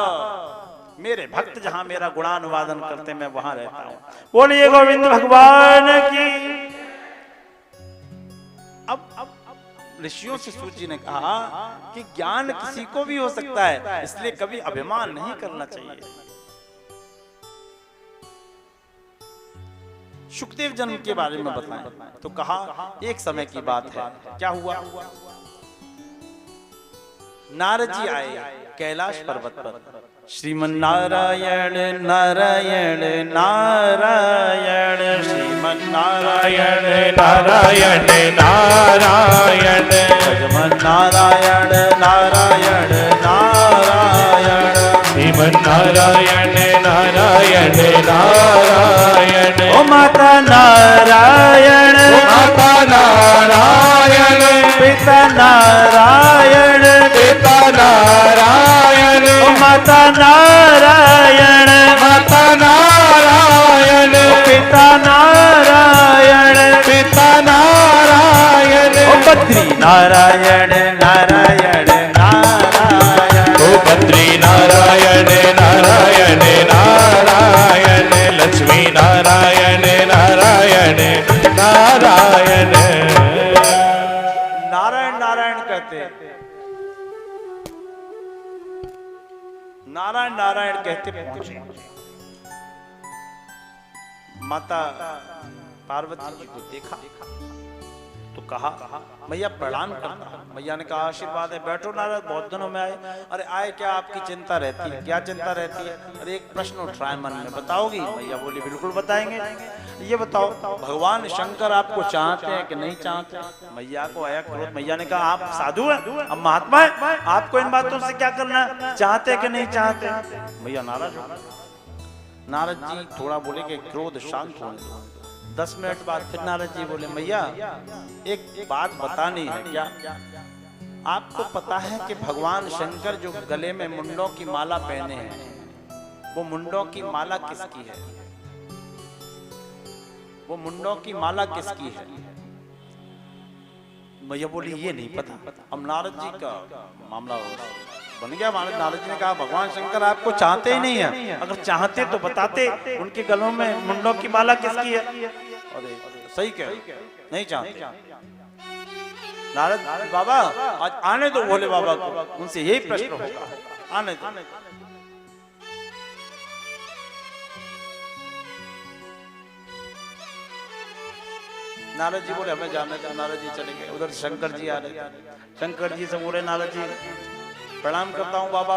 मेरे भक्त जहां मेरा गुणानुवादन करते मैं वहां रहता हूं। बोलिए गोविंद भगवान की। अब ऋषियों से सूत जी ने कहा कि ज्ञान किसी को भी हो सकता है, इसलिए कभी अभिमान नहीं करना चाहिए। शुकदेव जन्म के बारे में बताएं तो कहा एक समय की बात है। क्या हुआ? नारद जी आए कैलाश पर्वत पर। श्रीमन नारायण नारायण नारायण, श्रीमन नारायण नारायण नारायण, श्रीमन नारायण नारायण नारायण, श्रीमन नारायण नारायण नारायण। ओम माता नारायण, माता नारायण, पिता नारायण, पिता नारायण, माता नारायण, माता नारायण, पिता नारायण, पिता नारायण, बद्री नारायण नारायण नारायण, ओ बद्री नारायण नारायण नारायण, लक्ष्मी नारायण नारायण नारायण। नारायण नारायण कहते, नारायण नारायण कहते पहुंचे। माता पार्वती जी को देखा तो कहा मैया प्रणाम करता हूं। मैया ने कहा आशीर्वाद है, बैठो नारद, बहुत दिनों में आए। अरे आए क्या, आपकी चिंता रहती है? क्या चिंता रहती है? अरे एक प्रश्न उठ रहा है मन में, बताओगी? मैया बोली बिल्कुल बताएंगे। ये बताओ भगवान शंकर आपको चाहते हैं कि नहीं चाहते? मैया को आया क्रोध। मैया ने कहा आप साधु हैं, अब महात्मा है, आपको इन बातों से क्या करना, चाहते कि नहीं चाहते? मैया नाराज हो। नारद जी थोड़ा बोले कि क्रोध शांत होने दो। 10 मिनट बाद फिर नारद जी बोले मैया एक बात बतानी है। क्या? आपको पता है कि भगवान शंकर जो गले में मुंडों की माला पहने हैं, वो मुंडों की माला किसकी है? वो मुंडों की माला किसकी है? मैया बोली ये नहीं पता। अब नारद जी का मामला बन गया। नारद जी ने कहा भगवान शंकर आपको चाहते ही नहीं है, अगर चाहते तो बताते उनके गलों में मुंडों की माला किसकी है? अरे सही कह, नहीं चाहते। नारद बाबा आज आने दो भोले बाबा को, उनसे यही प्रश्न होगा, आने दो। नारद जी बोले हमें जाने दो। नारद जी चले गए। उधर शंकर जी आ रहे थे। शंकर जी से बोले नारद जी प्रणाम करता हूँ बाबा,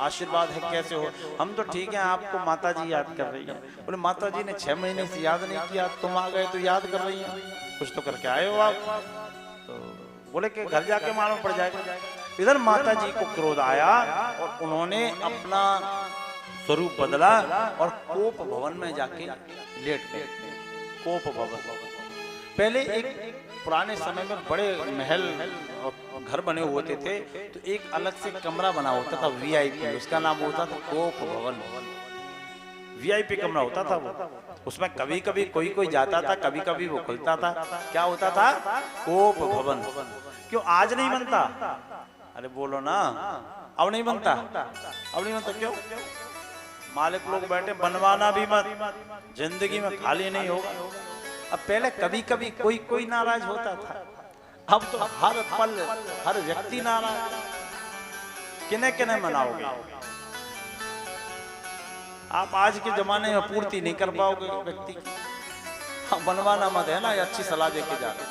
आशीर्वाद है, कैसे हो? हम तो ठीक हैं, आपको माता जी याद कर रही हैं। बोले माता जी ने 6 महीने से याद नहीं किया, तुम आ गए तो याद कर रही हैं, कुछ तो करके आए हो आप। तो बोले कि घर जाके मालूम पड़ जाएगा। इधर माता जी को क्रोध आया और उन्होंने अपना स्वरूप बदला और कोप भवन में जाके लेट गए। कोप भवन पहले एक पुराने समय में बड़े महल और घर बने होते थे, तो एक अलग से कमरा बना होता था वीआईपी, उसका नाम होता था कोप भवन। वीआईपी कमरा होता था वो, उसमें कभी कभी कोई जाता था, कभी कभी वो खुलता था। क्या होता था? कोप भवन। क्यों आज नहीं बनता? अरे बोलो ना, अब नहीं बनता। अब नहीं बनता क्यों? मालिक लोग बैठे, बनवाना भी मत, जिंदगी में खाली नहीं होगा। अब पहले कभी कभी कोई नाराज होता था, अब तो हर पल हर व्यक्ति नाराज। किन्हें किन्हें मनाओगे आप? आज के जमाने में पूर्ति नहीं कर पाओगे व्यक्ति की। हाँ, बनवाना मत है ना, ये अच्छी सलाह देके जा रहे।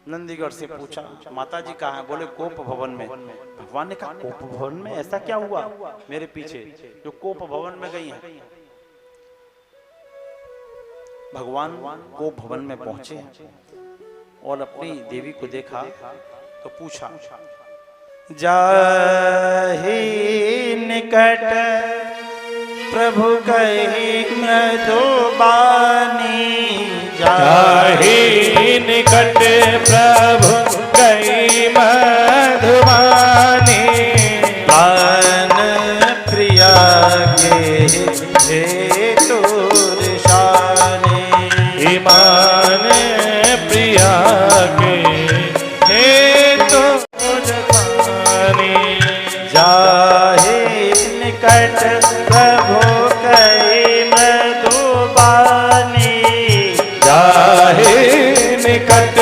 नंदीगढ़ से पूछा माता जी कहाँ है? बोले कोप भवन में। भगवान ने कहा कोप भवन में ऐसा क्या हुआ मेरे पीछे जो कोप भवन में गई हैं? भगवान कोप भवन में पहुंचे और अपनी देवी को देखा तो पूछा, जाहि निकट प्रभु कही मधुबानी, जाहि निकट प्रभु कही मधुबानी, प्राण प्रिया के हेतु ईमान प्रिया के हेतु जानी, जाहि निकट प्रभु कही मधुबानी, जाहि निकट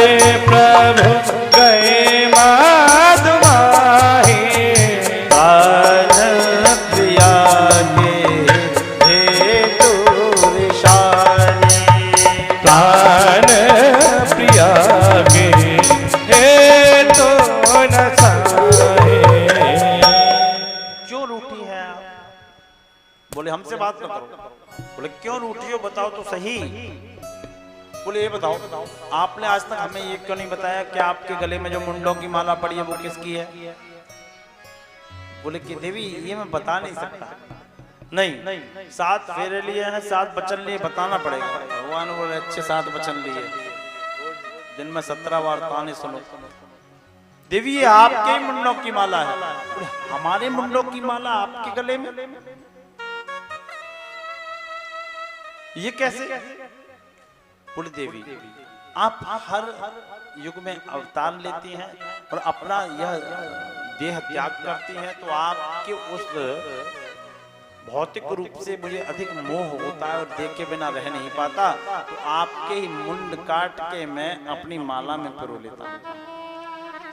प्रभु गए मधुबानी, प्राण प्रिया के हेतु प्राण प्रिया के हेतु न साहे। क्यों रूठी है आप? बोले हमसे बात न करो। बोले क्यों रूठी हो, बताओ तो सही। बोले ये बताओ आपने आज तक हमें ये क्यों नहीं बताया कि आपके गले में जो मुंडों की माला पड़ी है वो किसकी है? बोले कि देवी ये मैं बता नहीं सकता, नहीं 7 फेरे लिए हैं, 7 वचन लिए, बताना पड़ेगा। भगवान बोले अच्छे 7 वचन लिए, दिन में 17 बार ताने सुनो। देवी ये आपके मुंडों की माला है। बोले, हमारे मुंडों की माला आपके गले में, ये कैसे? बोले देवी आप हर युग में अवतार लेती हैं और अपना यह देह त्याग करती हैं, तो आपके उस भौतिक रूप से मुझे अधिक मोह होता है और देख के बिना रह नहीं पाता, तो आपके ही मुंड काट के मैं अपनी माला में पिरो लेता हूँ।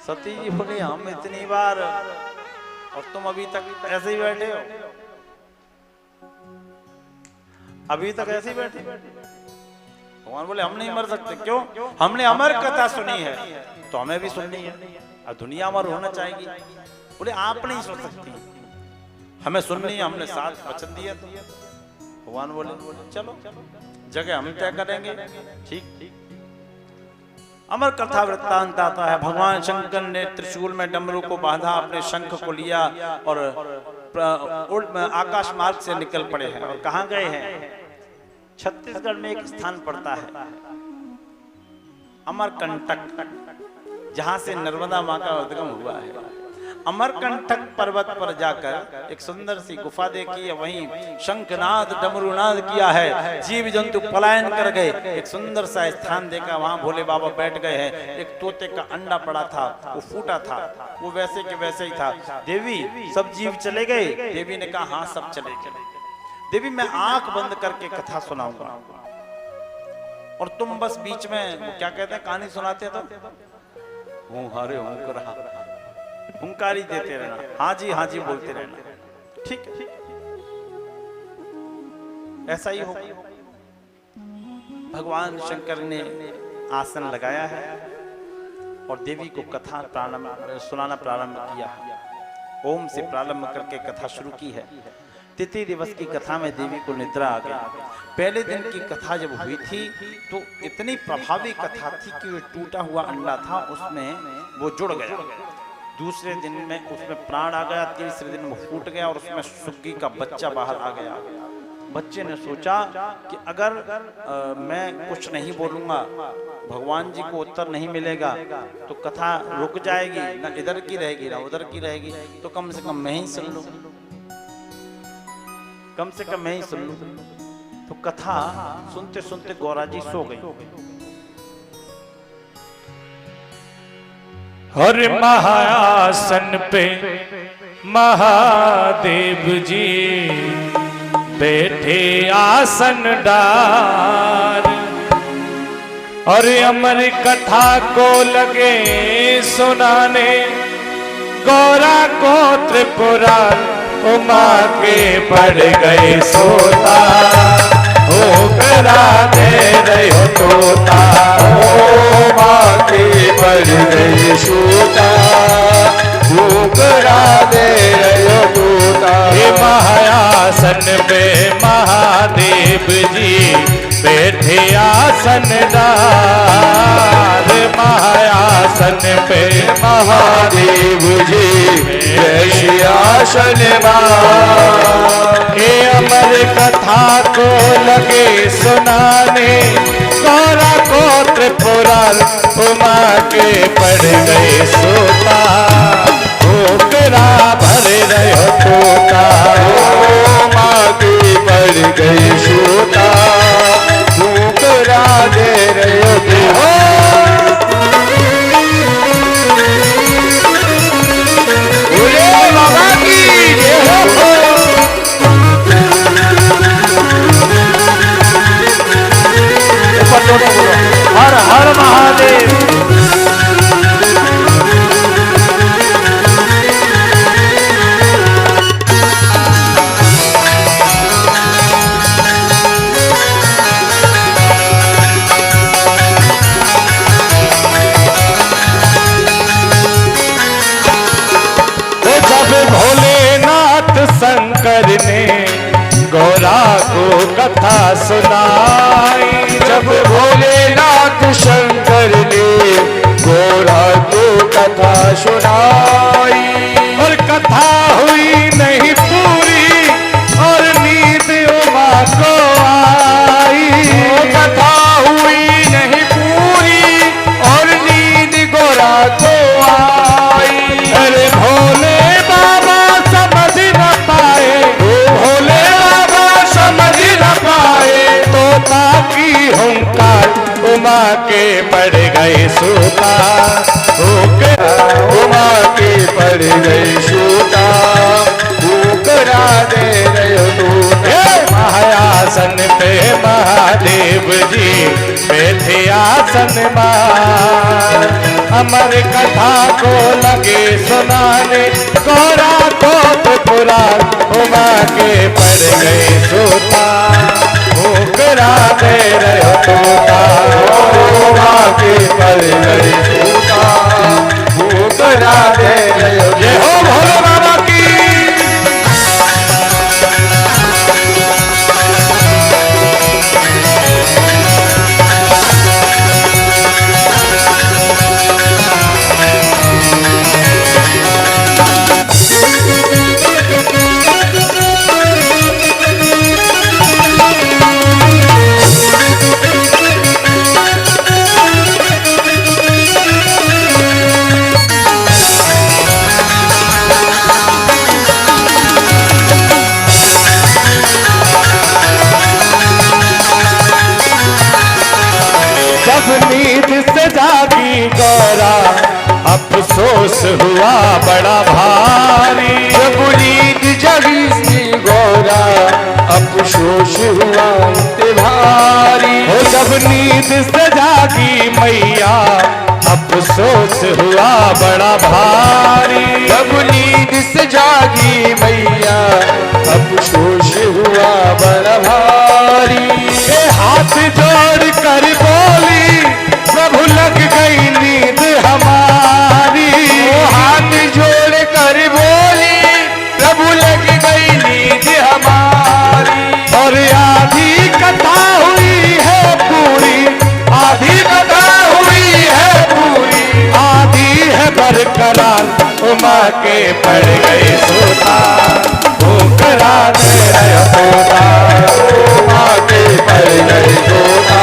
सती जी बोले हम इतनी बार और तुम अभी तक ऐसे ही बैठे हो, अभी तक ऐसे ही बैठे। भगवान बोले हम नहीं मर सकते। क्यों? हमने अमर कथा सुनी है तो हमें भी सुननी है, अब दुनिया अमर होना चाहेगी। बोले आप नहीं सुन सकती, हमें सुननी है, हमने 7 वचन दिए। तो भगवान बोले चलो जगह हम तय करेंगे। ठीक अमर कथा वृत्तांत आता है। भगवान शंकर ने त्रिशूल में डमरू को बांधा, अपने शंख को लिया और आकाश मार्ग से निकल पड़े हैं। और कहाँ गए हैं? छत्तीसगढ़ में एक स्थान पड़ता है अमरकंटक, जहां से नर्मदा मां का उद्गम हुआ है। अमरकंटक पर्वत पर जाकर एक सुंदर सी गुफा देखी है, वहीं शंखनाद डमरूनाद किया है, जीव जंतु पलायन कर गए। एक सुंदर सा स्थान देखा, वहां भोले बाबा बैठ गए हैं। एक तोते का अंडा पड़ा था, वो फूटा था, वो वैसे के वैसे ही था। देवी सब जीव चले गए? देवी ने कहा हाँ सब चले गए। देवी मैं आंख बंद करके कथा सुनाऊंगा और तुम बस बीच में वो क्या कहते हैं कहानी सुनाते तो हूं हरे हूं कर रहा, हुंकारी देते रहना, हाँ जी बोलते रहना। ठीक है, ऐसा ही हो। भगवान शंकर ने आसन लगाया है और देवी को कथा सुनाना प्रारंभ किया। ओम से प्रारंभ करके कथा शुरू की है। तिथि दिवस की कथा में देवी को निद्रा आ गई। पहले दिन की कथा जब हुई थी तो इतनी प्रभावी कथा थी कि वो टूटा हुआ अंडा था, उसमें वो जुड़ गया। दूसरे दिन में उसमें प्राण आ गया, तीसरे दिन वो फूट गया और उसमें सुग्गी का बच्चा बाहर आ गया। बच्चे ने सोचा कि अगर मैं कुछ नहीं बोलूंगा, भगवान जी को उत्तर नहीं मिलेगा तो कथा रुक जाएगी, ना इधर की रहेगी ना उधर की रहेगी, तो कम से कम मैं ही सुन लूं, कम से कम मैं ही सुन लूं। तो कथा सुनते सुनते गौरा जी सो गई। हर महाआसन पे महादेव जी बैठे आसन डार, और अमर कथा को लगे सुनाने गौरा को त्रिपुरार उमा के पड़ गए सोता, हो करा दे रहे हो तोता, उमा के पड़ गए सोता, हो करा दे रहे हो तोता। हे महायासन पे महादेव जी बैठे आसनदार, महायासन पे महादेव जी बैठे आसनदार। हे अमर कथा को लगे सुनाने गौरा को त्रिपुरार उमा के पड़ गए सोता, ओकरा भर रहे हो तोता, उमा के पड़ गए सोता, ओकरा दे रहे हो तोता। बाबा की जय हो। हर हर महादेव। भोलेनाथ शंकर ने गौरा को कथा सुनाई, जब भोलेनाथ शंकर ने गौरा को कथा सुनाई, और कथा हुई नहीं पूरी और गए सूता, उमा के पड़ गई सूता, करा दे रहे तू महायासन पे महादेव जी बैठे आसन मार, अमर कथा को लगे सुनाने कोरा कोट पुराण, उमा के पड़ गए सूता, करा दे रहे तोता, उमा के पड़ गई सूता, करा दे रहे। जय हो भोले बाबा की। नींद से जागी गौरा अफसोस हुआ बड़ा भारी, जब नींद जगी सी गौरा अफसोस हुआ ते भारी, हो जब नींद से जागी मैया अफसोस हुआ बड़ा भारी, जब नींद से जागी मैया अफसोस हुआ बड़ा भारी, हाथ जोड़ कर बोली प्रभु लग गई नींद हमारी, हाथ जोड़ कर बोली प्रभु लग गई नींद हमारी, और आधी कथा हुई है पूरी, आधी कथा हुई है पूरी, आधी है बरकरार, उमा के पड़ गए सूता, वो करा दे रहे तोता, उमा के पड़ गए तोता,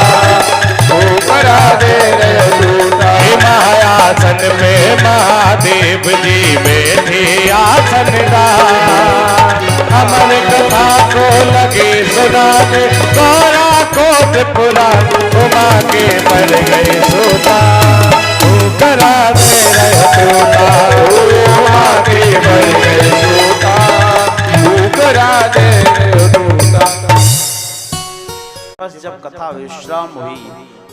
वो करा दे रहे तोता, महायासन में महादेव जी बैठे आसन दार, अमर कथा को लगे सुनाने गौरा कोट पुराण, उमा के पड़ गए सूता, करा दे रहे तोता, उमा के पड़ गए तोता, वो करा दे रहे तोता। बस जब कथा विश्राम हुई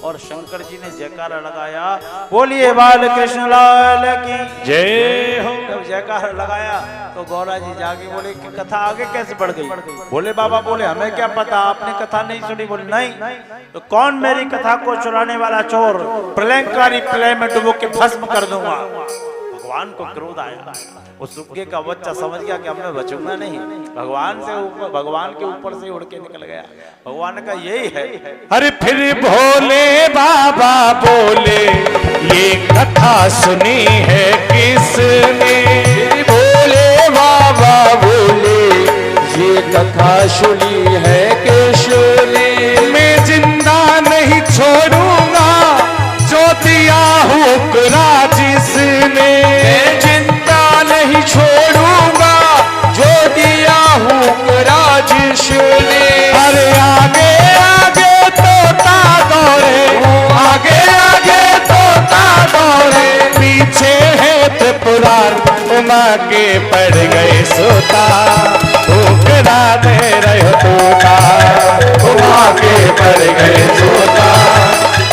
और शंकर जी ने जयकारा लगाया, बोलिए बाल कृष्ण लाल की जय हो। जब जयकारा लगाया तो गौरा जी जाके बोले कि कथा आगे कैसे बढ़ गई। बोले बाबा बोले हमें क्या पता, आपने कथा नहीं सुनी। बोले नहीं तो कौन मेरी कथा को चुराने वाला चोर, प्रलयंकारी प्रलय में डुबो के भस्म कर दूंगा। भगवान को क्रोध आया, वो सुग्गे का बच्चा समझ गया कि अब मैं बचूंगा नहीं, भगवान से ऊपर, भगवान के ऊपर से उड़ के निकल गया। भगवान का यही है। अरे फिर भोले बाबा बोले ये कथा सुनी है किसने, भोले बाबा बोले ये कथा सुनी है किसने, मैं जिंदा नहीं छोड़ूंगा जो दिया हुक्रा जिसने, मैं जिंदा नहीं छोड़ूंगा जो दिया हुक्रा जिसने, अरे आगे आगे तोता दौड़े, आगे आगे तोता दौड़े, पीछे है त्रिपुरार, उमा के पड़ गए सोता, हुक्रा दे रहे तोता, उमा के पड़ गए तोता,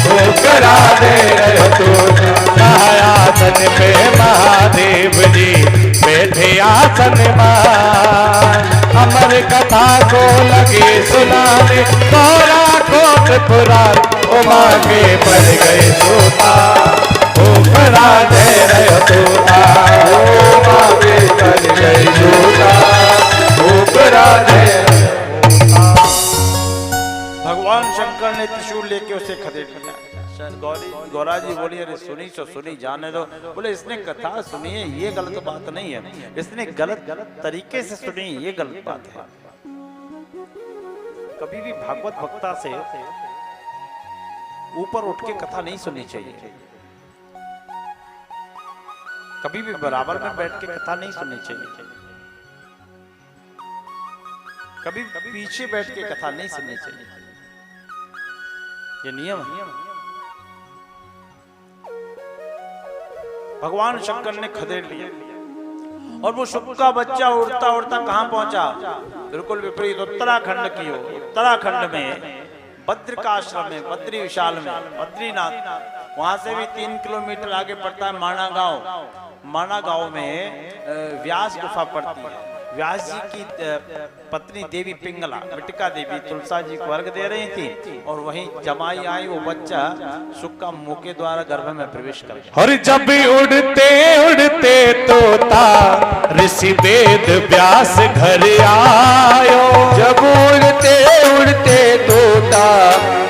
हुक्रा दे रहे तोता। महायासन पे महादेव जी बैठे आसन मार, अमर कथा को लगे सुनाने गौरा कोट पुराण, उमा के पड़ गए सोता, हुक्रा दे रहे तोता, उमा के पड़ गए तोता, हुक्रा दे रहे। भगवान शंकर ने त्रिशूल लेके उसे खदेड़ दिया। गौरा जी बोली अरे सुनी सो सुनी, जाने दो। बोले इसने कथा सुनी है, ये गलत बात नहीं है, इसने गलत तरीके से सुनी, ये गलत बात है। कभी भी भागवत वक्ता से ऊपर उठ के कथा नहीं सुननी चाहिए, कभी भी बराबर में बैठ के कथा नहीं सुननी चाहिए, कभी पीछे बैठ के कथा नहीं सुननी चाहिए, ये नियम है। भगवान शंकर ने खदेड़ लिया और वो शुक का बच्चा उड़ता उड़ता कहां पहुंचा? बिल्कुल विपरीत, उत्तराखंड की ओर। उत्तराखंड में बद्र का आश्रम है, बद्री विशाल में, बद्रीनाथ। वहां से भी 3 किलोमीटर आगे पड़ता है माना गांव। माना गांव में व्यास गुफा पड़ती है। व्यास जी की पत्नी देवी पिंगला, मृतिका देवी, तुलसा जी को अर्घ दे रही थी और वहीं जमाई आई, वो बच्चा शुक का मुंह के द्वारा गर्भ में प्रवेश कर गया। और जब उड़ते उड़ते तोता ऋषि वेद व्यास घर आयो। जब उड़ते उड़ते तोता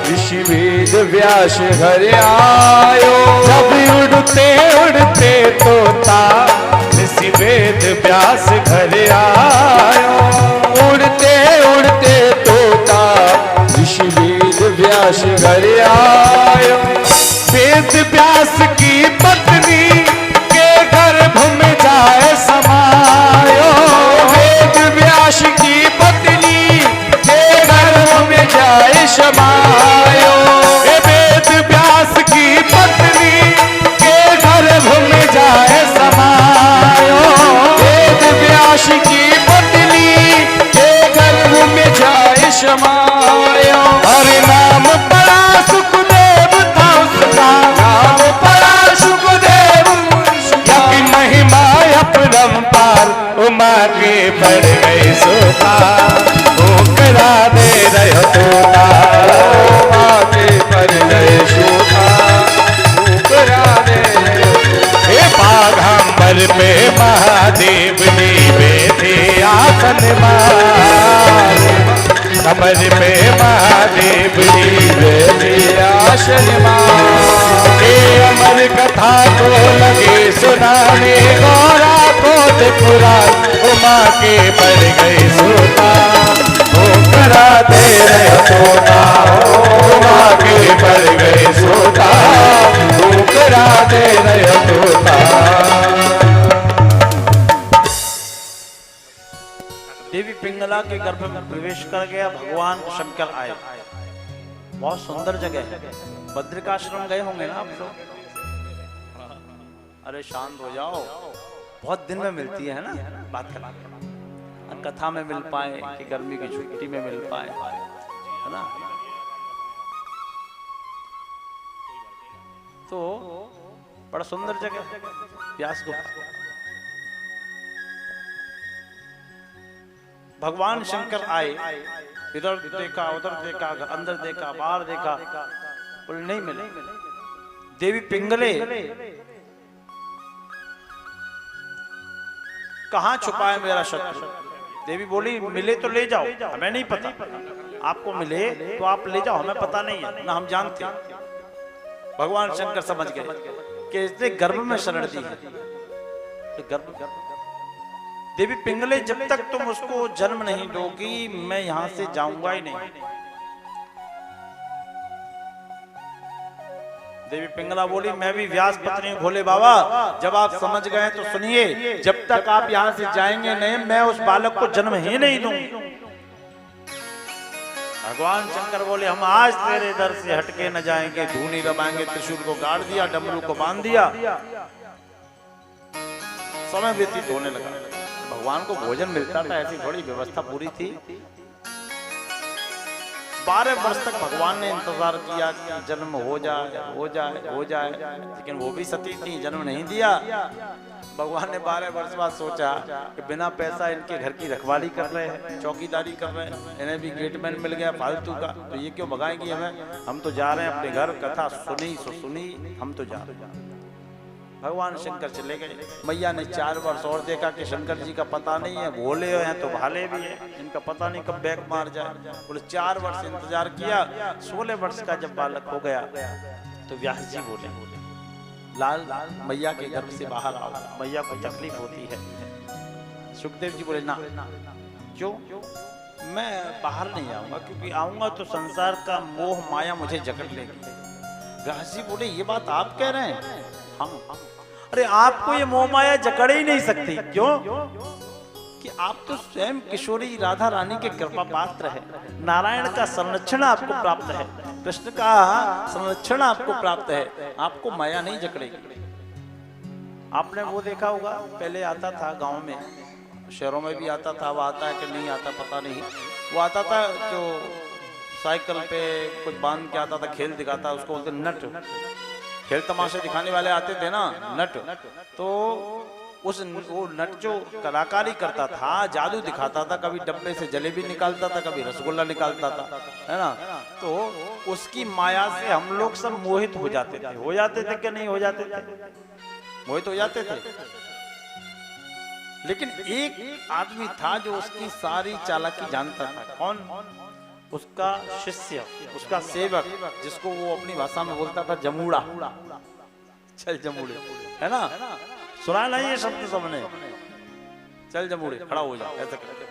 ऋषि वेद व्यास घर आयो। जब उड़ते उड़ते तोता ऋषि वेद व्यास घर आयो। उड़ते उड़ते तोता ऋषि वेद व्यास घर आयो। वेद व्यास की पत्नी के गर्भ में जाए समायो। वेद व्यास की पत्नी के गर्भ में जाए समायो। वेद व्यास की पत्नी के गर्भ में जाए समायो। वेद व्यास की पत्नी के गर्भ में जाए समायो। हरि नाम पड़ा सुखदेव था उसका। नाम पड़ा सुखदेव की महिमा अपरंपार उमा के पड़ गई सोता। ओकरा दे रहो तोता। उमा के पड़ गए सोता। ओकरा दे हे बाघांबर पे महादेव ने बैठे आसन मार। कमर पे महादेव जी बैठे आसन मार। हे अमर कथा को लगे सुनाने गौरा कोट पुराण उमा के पड़ गए सोता। ओकरा दे रहे सोता। उमा के पड़ गए सोता। ओकरा दे रहे सोता। देवी पिंगला के गर्भ में प्रवेश कर गया। भगवान शंकर आए। बहुत सुंदर जगह है। बद्रिकाश्रम गए होंगे ना आप लोग? अरे शांत हो जाओ, बहुत दिन में मिलती है ना बात करना। कथा में मिल पाए कि गर्मी की छुट्टी में मिल पाए, है ना? तो बड़ा सुंदर जगह व्यास गुफा। भगवान शंकर आए, इधर देखा उधर देखा, अंदर देखा बाहर देखा, बोले नहीं मिले। देवी पिंगले कहां छुपा है मेरा शत्रु? देवी बोली मिले तो ले जाओ, हमें नहीं पता। आपको मिले तो आप ले जाओ, हमें पता नहीं है ना हम जानते। भगवान शंकर समझ गए कि इसने गर्भ में शरण दी है। तो गर्भ देवी पिंगले जब तक तुम उसको जन्म नहीं दोगी मैं यहां से जाऊंगा ही नहीं। देवी पिंगला बोली मैं भी व्यास पत्नी हूं भोले बाबा, जब आप समझ गए तो सुनिए, जब तक आप यहां से जाएंगे नहीं मैं उस बालक को जन्म ही नहीं दूंगी। भगवान शंकर बोले हम आज तेरे दर से हटके न जाएंगे। धूनी दबाएंगे, त्रिशूल को गाड़ दिया, डमरू को बांध दिया। समय व्यतीत होने लगा। भगवान को भोजन मिलता था, ऐसी थोड़ी व्यवस्था पूरी थी। 12 वर्ष तक भगवान ने इंतजार किया कि जन्म हो जाए हो जाए हो जाए, लेकिन वो भी सती थी, जन्म नहीं दिया। भगवान ने 12 वर्ष बाद सोचा कि बिना पैसा इनके घर की रखवाली कर रहे हैं, चौकीदारी कर रहे हैं, इन्हें भी गेटमैन मिल गया फालतू का, तो ये क्यों भगाएंगी हमें? हम तो जा रहे हैं अपने घर, कथा सुनी सो सुनी, हम तो जा रहे हैं। भगवान शंकर चले गए। मैया ने 4 वर्ष और देखा कि शंकर जी का पता नहीं है, भोले हैं तो भाले भी हैं, इनका पता नहीं कब बैक मार जाए। बोले 4 वर्ष इंतजार किया। 16 वर्ष का जब बालक हो गया तो व्यास जी बोले लाल मैया के गर्भ से बाहर आओ, मैया को तकलीफ होती है। सुखदेव जी बोले ना, क्यों? मैं बाहर नहीं आऊंगा, क्योंकि आऊंगा तो संसार का मोह माया मुझे जकड़ लेगी। व्यास जी बोले ये बात आप कह रहे हैं? हम अरे आपको ये मोह माया जकड़ ही नहीं सकती। क्यों? कि आप तो स्वयं किशोरी राधा रानी के कृपा पात्र है। नारायण का संरक्षण आपको प्राप्त है, कृष्ण का संरक्षण आपको प्राप्त है, आपको माया नहीं जकड़ेगी। आपने वो देखा होगा, पहले आता था गांव में, शहरों में भी आता था, वो आता है कि नहीं आता पता नहीं, वो आता था जो साइकिल पे कुछ बांध के आता था, खेल दिखाता, उसको बोलते नट, खेल तमाशे दिखाने वाले आते थे ना, नट। तो वो नट जो कलाकारी करता था, जादू दिखाता था, कभी डब्बे से जलेबी निकालता था, कभी रसगुल्ला निकालता था, है ना। तो उसकी माया से हम लोग सब मोहित हो जाते थे कि नहीं हो जाते थे, मोहित हो जाते थे। लेकिन एक आदमी था जो उसकी सारी चालाकी जानता था। कौन? उसका शिष्य, उसका सेवक, जिसको वो अपनी भाषा में बोलता था जमूड़ा। चल जमूड़े, है ना, सुना ना ये शब्द सबने, चल जमूड़े, खड़ा हो जा, ऐसा करके।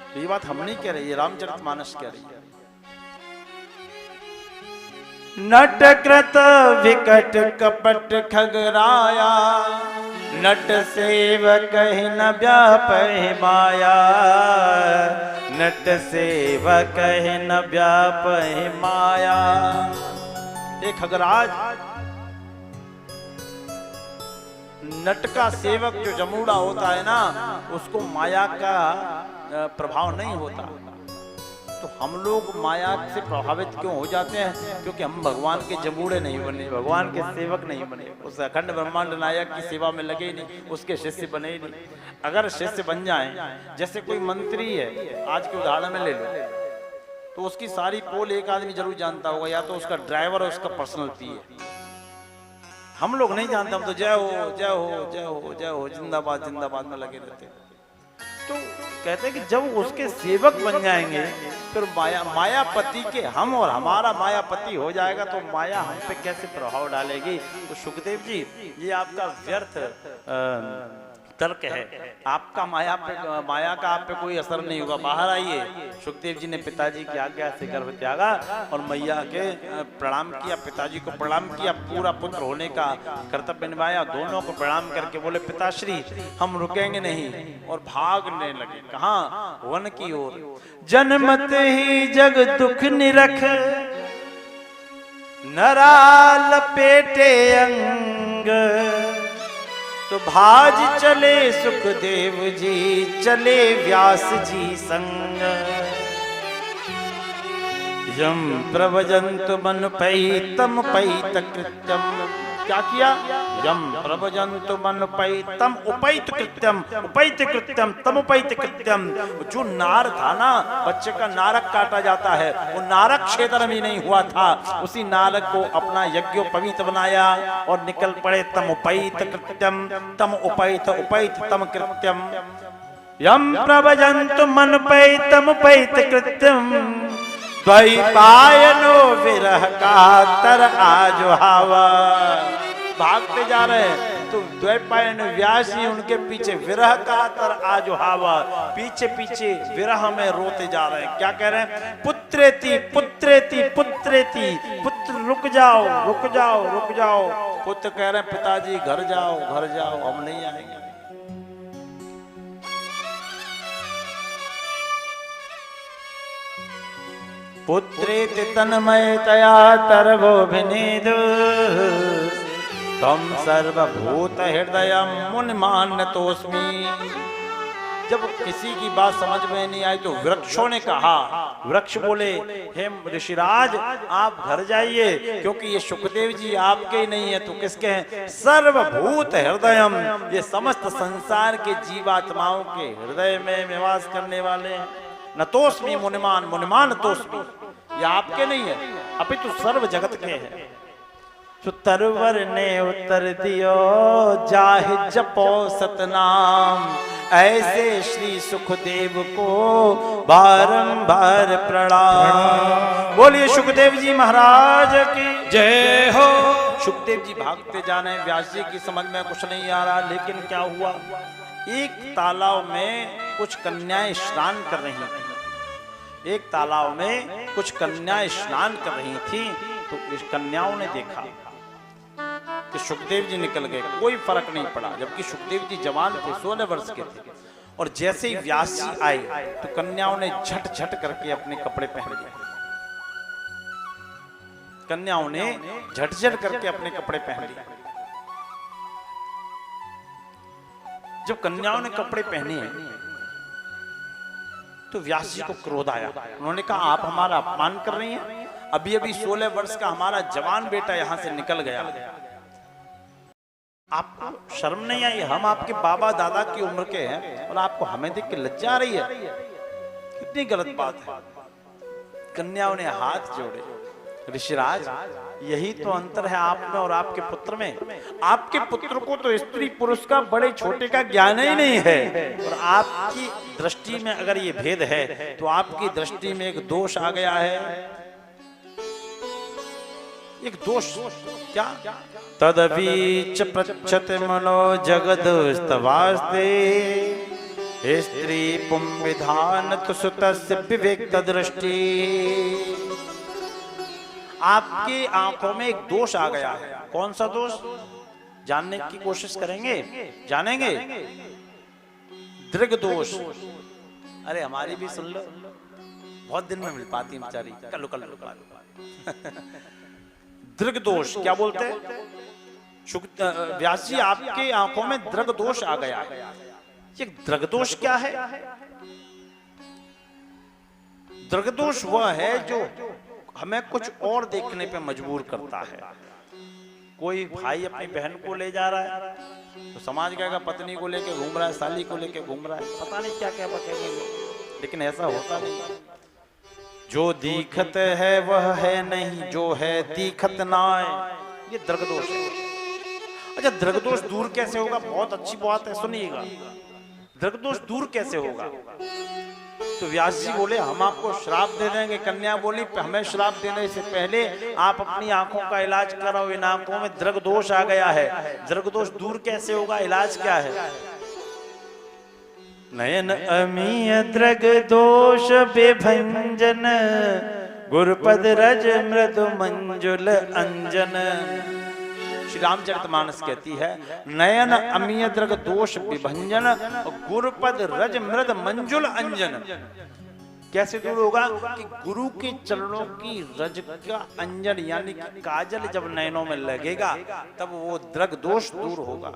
तो ये बात हम नहीं कह रही, ये रामचरितमानस कह रही है। नटकृत विकट कपट खगराया, नट सेवक न व्यापहि माया, नट सेवक न व्यापहि माया। एक खगराज, नट का सेवक जो जमूड़ा होता है ना, उसको माया का प्रभाव नहीं होता। तो हम लोग माया से प्रभावित क्यों हो जाते हैं? क्योंकि हम भगवान के जमूड़े नहीं बने, भगवान के सेवक नहीं बने, उस अखंड ब्रह्मांड नायक की सेवा में लगे ही नहीं, उसके शिष्य बने ही नहीं। अगर शिष्य बन जाएं, जैसे कोई मंत्री है, आज के उदाहरण में ले लो, तो उसकी सारी पोल एक आदमी जरूर जानता होगा, या तो उसका ड्राइवर और उसका पर्सनल पी है। हम लोग नहीं जानते, हम तो जय हो जय हो जय हो जय हो, जिंदाबाद जिंदाबाद में लगे रहते। तो कहते हैं कि जब उसके सेवक बन जाएंगे, फिर मायापति के हम और हमारा मायापति हो जाएगा, तो माया हम पे कैसे प्रभाव डालेगी? तो सुखदेव जी, ये आपका व्यर्थ तर्क है, आपका माया का आप पे कोई असर नहीं होगा। बाहर आइए। सुखदेव जी ने पिताजी की आज्ञा से गर्भ त्यागा और मैया के प्रणाम किया, पिताजी को प्रणाम किया, पूरा पुत्र होने का कर्तव्य निभाया। दोनों को प्रणाम करके बोले, पिताश्री हम रुकेंगे नहीं, और भागने लगे। कहाँ? वन की ओर। जनमत ही जग दुख निरख, नरा लपेटे अंग, तो भाज चले सुखदेव जी, चले व्यास जी संग। यम प्रवजंतु मन पैतम पैत कृत्यम। क्या किया? यम प्रवजंतु मन पैतम उपैत कृत्यम, उपैत कृत्यम तम उपैत कृत्यम। जो नार था ना, बच्चे का नारक काटा जाता है, वो नारक क्षेत्र में नहीं हुआ था, उसी नारक को अपना यज्ञोपवीत बनाया और निकल पड़े तम उपैत कृत्यम, तम उपैत उपैत तम कृत्यम। यम प्रवजंतु मन पैतम पैत कृत्यम, द्वैपायनो विरह का तर आजुहावा। भागते जा रहे हैं तो द्वैपायन व्यास जी उनके पीछे विरह का तर आजुहावा, पीछे पीछे विरह में रोते जा रहे हैं। क्या कह रहे हैं? पुत्रेति पुत्रेति पुत्रेति, पुत्र रुक जाओ रुक जाओ रुक जाओ। पुत्र कह रहे हैं, पिताजी घर जाओ घर जाओ, हम नहीं आएंगे। पुत्रेति तन्मयतया तरवोभिनेदु, तम सर्वभूत हृदय मुनिमान्यतोस्मि। जब किसी की बात समझ में नहीं आई तो वृक्षों ने कहा, वृक्ष बोले, हे ऋषिराज आप घर जाइए, क्योंकि ये सुखदेव जी आपके ही नहीं है तो किसके हैं? सर्वभूत हृदयम, ये समस्त संसार के जीवात्माओं के हृदय में निवास करने वाले हैं। न तोस्मी मुनिमान, मुनिमान तोस्मी, ये आपके नहीं है, अपितु सर्व जगत के हैं। तो तरवर ने उत्तर दियो, जाहि जपो सतनाम, ऐसे श्री सुखदेव को बारंबार प्रणाम। बोलिए सुखदेव जी महाराज की जय हो। सुखदेव जी भागते जाने, व्यास जी की समझ में कुछ नहीं आ रहा। लेकिन क्या हुआ? एक तालाब में कुछ कन्याएं स्नान कर रही थी, एक तालाब में कुछ कन्याएं स्नान कर रही थी। तो इस कन्याओं ने देखा कि सुखदेव जी निकल गए, कोई फर्क नहीं पड़ा, जबकि सुखदेव जी जवान थे, 16 वर्ष के थे। और जैसे ही व्यास जी आए तो कन्याओं ने झट झट करके अपने कपड़े पहन लिए, कन्याओं ने झट झट करके अपने कपड़े पहन लिए। जब कन्याओं ने कपड़े पहने हैं तो व्यास जी को क्रोध आया। उन्होंने कहा आप हमारा अपमान कर रही हैं, अभी अभी 16 वर्ष का हमारा जवान बेटा यहां से निकल गया, आपको शर्म नहीं आई? हम आपके बाबा दादा की उम्र के हैं और आपको हमें देख के लज्जा आ रही है, कितनी गलत बात है। कन्याओं ने हाथ जोड़े, ऋषिराज यही तो अंतर है आप में और आपके पुत्र में। आपके पुत्र को तो स्त्री पुरुष का बड़े छोटे का ज्ञान ही नहीं है, और आपकी दृष्टि में अगर ये भेद है तो आपकी दृष्टि में एक दोष आ गया है। एक दोष क्या? तदवीच पृच्छत मनो जगदस्तवास्ते स्त्री पुं विधान तो सुतस्य विवेक दृष्टि। आपकी आंखों में एक दोष आ गया है। कौन सा दोष? जानने की कोशिश करेंगे, जानेंगे। दृग दोष। अरे हमारी भी सुन लो, बहुत दिन में मिल पाती बेचारी, कल्लू कल्लू दृग दोष क्या बोलते हैं? व्यास जी आपके आंखों में दृग दोष आ गया है। ये दृग दोष क्या है? दृग दोष वह है जो हमें कुछ और देखने पे मजबूर करता है। कोई भाई अपनी बहन को ले जा रहा है तो समाज कहेगा पत्नी को लेके घूम रहा है, साली को लेके घूम रहा है, पता नहीं क्या क्या बकेंगे लोग, लेकिन ऐसा होता नहीं। जो दीखत है वह है नहीं, जो है दीखत ना है, ये दृगदोष है। अच्छा, दृगदोष दूर कैसे होगा? बहुत अच्छी बात है, सुनिएगा। दृगदोष दूर कैसे होगा? तो व्यास जी बोले हम आपको श्राप दे देंगे। कन्या बोली हमें श्राप देने से पहले आप अपनी आंखों का इलाज कराओ, इन आंखों में दृग दोष आ गया है। दृग दोष दूर कैसे होगा? इलाज क्या है? नयन अमीय दृग दोष विभंजन, गुरुपद रज मृदु मंजुल अंजन। श्री रामचरितमानस कहती है नयन अमीय दृग दोष विभंजन, गुरुपद रज मृद मंजुल अंजन। कैसे दूर होगा? कि गुरु के चरणों की रज का अंजन यानी कि काजल जब नयनों में लगेगा तब वो दृग दोष दूर होगा।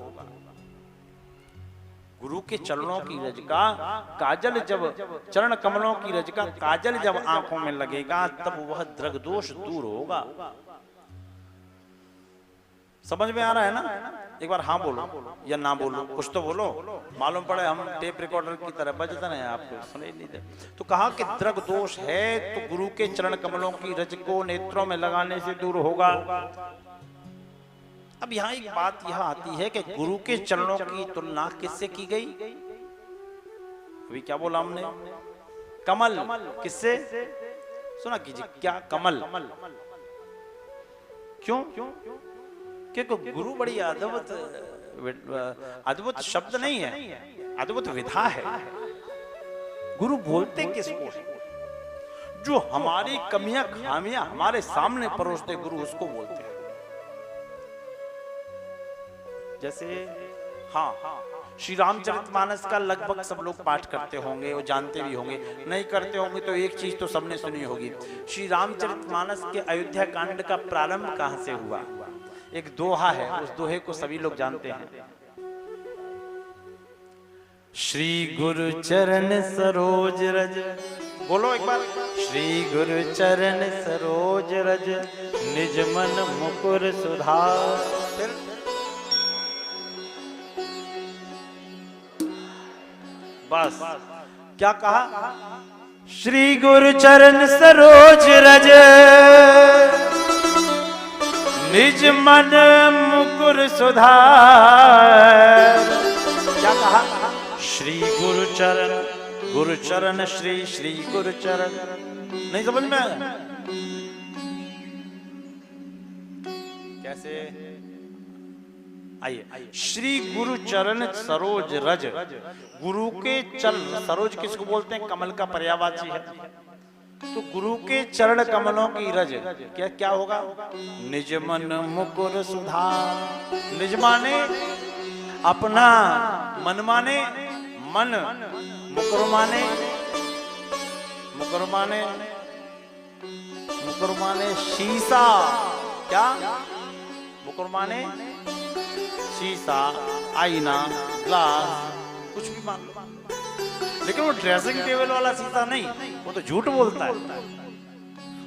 गुरु के चरणों की रज का काजल जब, चरण कमलों की रज का काजल जब आंखों में लगेगा तब वह दृग दोष दूर होगा। समझ में आ रहा है ना? एक बार हाँ बोलो या ना बोलो, कुछ तो बोलो। मालूम पड़े हम टेप रिकॉर्डर की तरह बजता नहीं, आपको सुनाई नहीं दे। तो कहा कि दृग दोष है तो गुरु के चरण कमलों की रज को नेत्रों में लगाने से दूर होगा। अब यहाँ एक बात यह आती है कि गुरु के चरणों की तुलना किससे की गई? अभी क्या बोला हमने? कमल। किससे? सुना कीजिए, क्या? कमल। क्यों? क्योंकि गुरु बड़ी अद्भुत शब्द नहीं है, अद्भुत विधा है। गुरु बोलते किसको? जो हमारी कमियां खामियां हमारे सामने परोसते गुरु उसको बोलते हैं। जैसे हाँ, श्री रामचरितमानस का लगभग सब लोग पाठ करते होंगे और जानते भी होंगे, नहीं करते होंगे तो एक चीज तो सबने सुनी होगी। श्री रामचरितमानस के अयोध्या कांड का प्रारंभ कहां से हुआ? एक दोहा है, उस दोहे को सभी लोग जानते हैं। श्री गुरु चरण सरोज रज, बोलो एक बार। श्री गुरु चरण सरोज रज, निज मन मुकुर सुधार। बस क्या कहा? श्री गुरु चरण सरोज रज, निज मन मुकुर सुधार। क्या कहा? श्री गुरु चरण, श्री गुरु चरण। नहीं समझ में आया? कैसे? आइए, श्री गुरु चरण सरोज रज। गुरु के चरण, सरोज किसको बोलते हैं? कमल का पर्यायवाची है। तो गुरु के चरण कमलों की रज क्या क्या होगा? निज मन मुकुर सुधार। निज माने अपना, मन माने मन, मुकुर माने शीशा। क्या? मुकुर माने शीशा, आईना, ग्लास। लेकिन वो ड्रेसिंग टेबल वाला शीशा नहीं, वो तो झूठ बोलता है।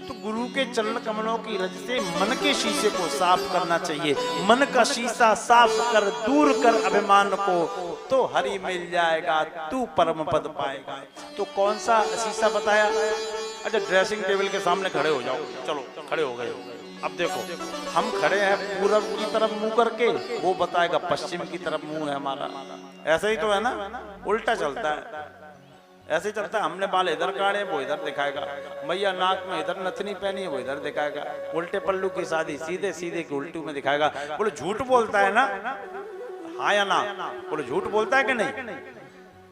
तो गुरु के चरण कमलों की रज से मन के शीशे को साफ करना चाहिए। मन का शीशा साफ कर, दूर कर अभिमान को, तो हरि मिल जाएगा, तू परम पद पाएगा। तो कौन सा शीशा बताया? अच्छा, ड्रेसिंग टेबल के सामने खड़े हो जाओ, चलो खड़े हो गए। अब देखो हम खड़े हैं पूरब की तरफ मुंह करके, वो बताएगा पश्चिम की तरफ मुंह है हमारा। ऐसा ही तो है ना, उल्टा चलता है, ऐसे ही चलता है। हमने बाल इधर काटे, वो इधर दिखाएगा। मैया नाक में इधर नथनी पहनी है, वो इधर दिखाएगा। उल्टे पल्लू की शादी सीधे सीधे की उल्टू में दिखाएगा। बोले झूठ बोलता है ना, हाँ या ना? बोले झूठ बोलता है कि नहीं?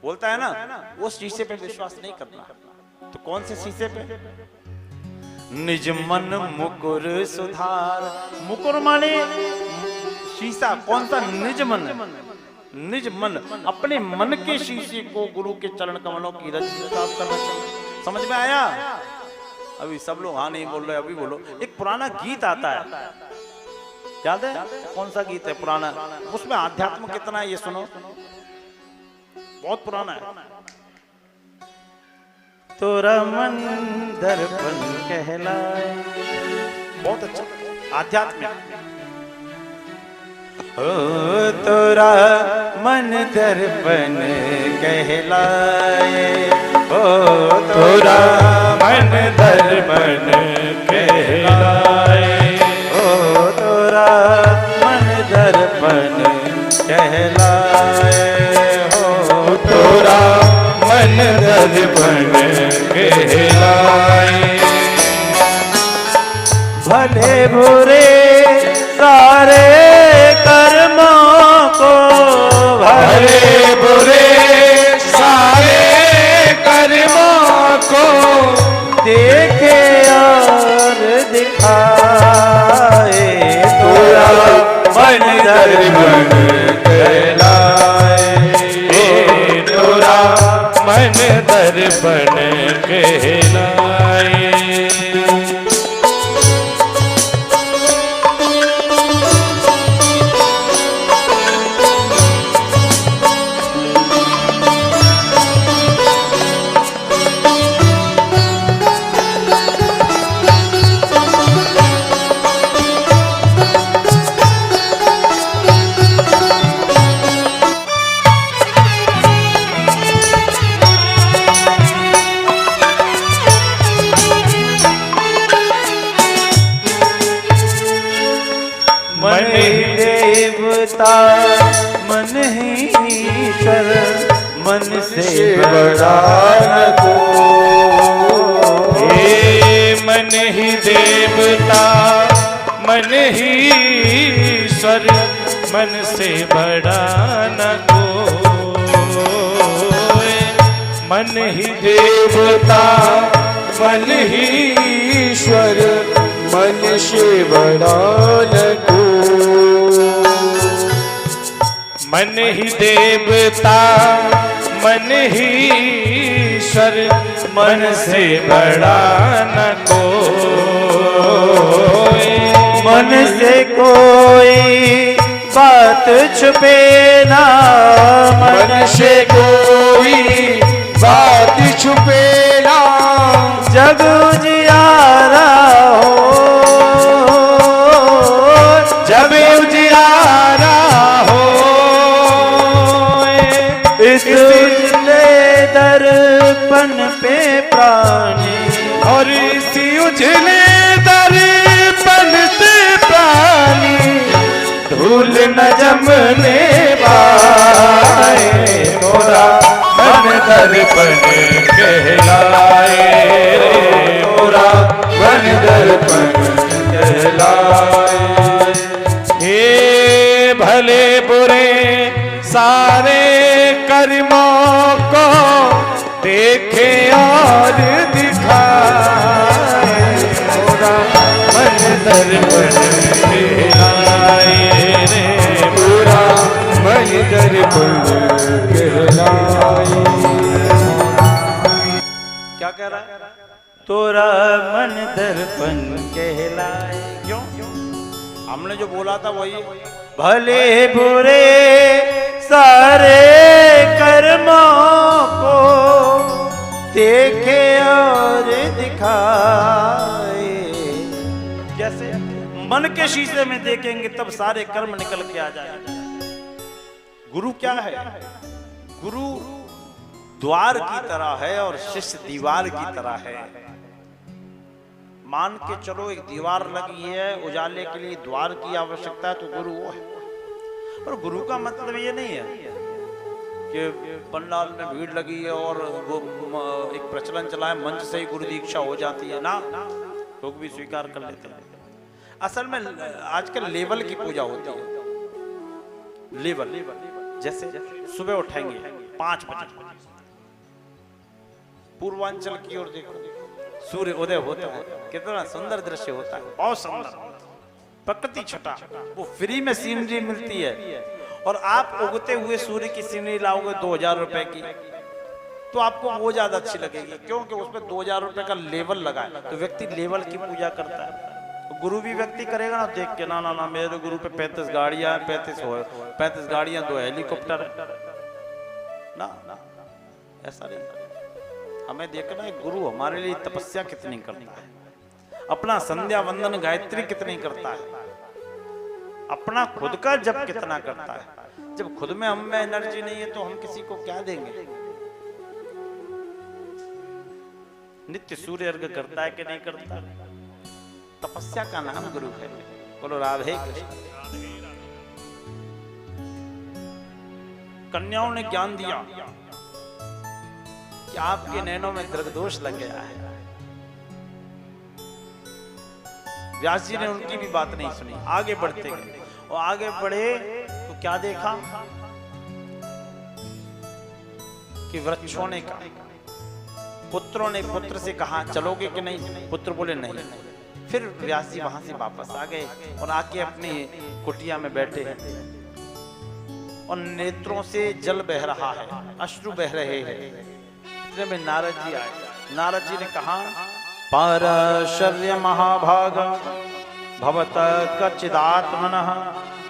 बोलता है ना। उस शीशे पे विश्वास नहीं करना। तो कौन से शीशे पे? निज मन मुकुर सुधार। मुकुर माने शीशा। कौन सा? निज मन। निज मन, अपने मन के शीशे को गुरु के चरण कमलों की रज से साफ करना चाहिए। समझ में आया? अभी सब लोग हाँ नहीं बोल रहे, अभी बोलो। एक पुराना गीत आता है, याद है? कौन सा गीत है पुराना? उसमें आध्यात्म कितना है ये सुनो, बहुत पुराना है। तोरा मन दर्पण कहलाए, बहुत अच्छा आध्यात्मिक। ओ तोरा मन दर्पण कहलाए, ओ तोरा मन दर्पण कहलाए, ओ तोरा मन दर्पण कहलाए, हो तोरा मन दर्पण कहलाए। भले बुरे सारे कर्मों को, भले बुरे सारे कर्मों को देखे और दिखाए, तोरा मन दर्पण कहलाए, तोरा मन दर्पण कहलाए। मन ही देवता मन ही ईश्वर, मन से बड़ा न कोई। मन ही देवता मन ही ईश्वर, मन से बड़ा न कोई। मन ही देवता मन ही ईश्वर, मन से बड़ा न कोई। मन ही देवता मन ही ईश्वर, मन से बड़ा न कोई। मन से कोई बात छुपे ना, मन से कोई बात छुपे ना। जग उजियारा हो, जब उजियारा हो, इस उजले दर्पण पे प्राणी, और इसी उजले दर्पण से प्राणी धूल न जमने पाए। मोरा मन दर्पण कहलाए, मोरा मन दर्पण कहलाए। हे भले बुरे सारे कर्मों को देखे और दिखाए, मोरा मन दर्पण कहलाए रे, मोरा मन दर्पण कहलाए। क्या कह रहा है? तोरा मन दर्पण कहलाए। क्यों? हमने जो बोला था वही। भले बुरे सारे कर्मों के शीशे में देखेंगे तब सारे कर्म निकल के आ जाएंगे। गुरु क्या है? गुरु द्वार की तरह है और शिष्य दीवार की तरह है। मान के चलो एक दीवार लगी है, उजाले के लिए द्वार की आवश्यकता है, तो गुरु वो है। और गुरु का मतलब ये नहीं है कि पंडाल में भीड़ लगी है और वो एक प्रचलन चला है मंच से ही गुरु दीक्षा हो जाती है ना, लोग भी स्वीकार कर लेते हैं। असल में आजकल लेवल की पूजा होती है। लेवल जैसे सुबह उठेंगे 5 बजे, पूर्वांचल की ओर देखो, सूर्य उदय होता है, कितना सुंदर दृश्य होता है, बहुत सुंदर प्रकृति छटा, वो फ्री में सीनरी मिलती है। और आप उगते हुए सूर्य की सीनरी लाओगे 2000 रुपए की, तो आपको वो ज्यादा अच्छी लगेगी, क्योंकि उसमें 2000 रुपए का लेवल लगा है। तो व्यक्ति लेवल की पूजा करता है। गुरु भी व्यक्ति करेगा ना देख के, ना ना ना मेरे गुरु पे 35 गाड़ियां, 35 गाड़ियां, 2 हेलीकॉप्टर ना, ऐसा नहीं। हमें देखना है गुरु हमारे लिए तपस्या कितनी करता है, अपना संध्या वंदन गायत्री कितनी करता है, अपना खुद का जप कितना करता है। जब खुद में हम में एनर्जी नहीं है तो हम किसी को क्या देंगे। नित्य सूर्य अर्घ करता है कि नहीं करता? तपस्या का नाम गुरु है। बोलो राधे कृष्ण। कन्याओं ने ज्ञान दिया कि आपके नैनों में दृगदोष लग गया है। व्यास जी ने उनकी भी बात नहीं सुनी, आगे बढ़ते गए। और आगे बढ़े तो क्या देखा कि वृक्षों ने कहा, पुत्रों ने पुत्र से कहा चलोगे कि नहीं? पुत्र बोले नहीं। फिर व्यास जी वहां से वापस आ गए और आके अपनी कुटिया में बैठे हैं और नेत्रों से जल बह रहा है, अश्रु बह रहे हैं। इतने में नारद जी आए। नारद जी ने कहा पारशर्य महाभाग भवत कचिदात्मनः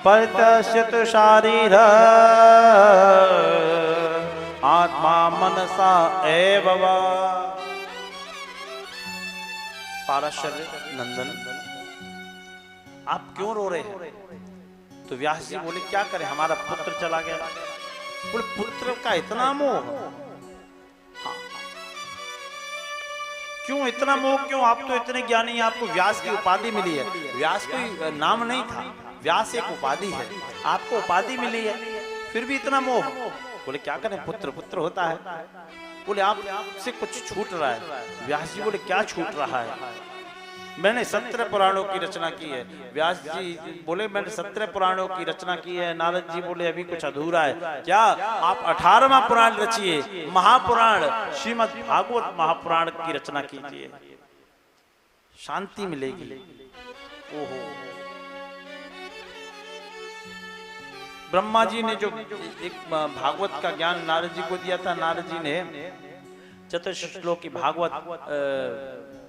परितश्यत शारीर आत्मा मनसा एव वा। पारशर्य नंदन आप क्यों रो रहे हैं? तो व्यास जी बोले क्या करें, हमारा पुत्र चला गया। बोले पुत्र का इतना मोह? हाँ। क्यों इतना मोह क्यों? आप तो इतने ज्ञानी हैं, आपको व्यास की उपाधि मिली है। व्यास कोई नाम नहीं था, व्यास एक उपाधि है, आपको उपाधि मिली है, फिर भी इतना मोह। बोले क्या करें, पुत्र पुत्र होता है। बोले आपसे कुछ छूट रहा है। व्यास जी बोले क्या छूट रहा है? मैंने 17 पुराणों की रचना की है। व्यास जी बोले मैंने 17 पुराणों की रचना की है। नारद जी बोले अभी कुछ अधूरा है। क्या? आप 18वां पुराण रचिए, महापुराण श्रीमद् भागवत महापुराण की रचना कीजिए, शांति मिलेगी। ओहो, ब्रह्मा जी ने जो एक भागवत का ज्ञान नारद जी को दिया था, नारद जी ने चतुर्थ श्लोक की भागवत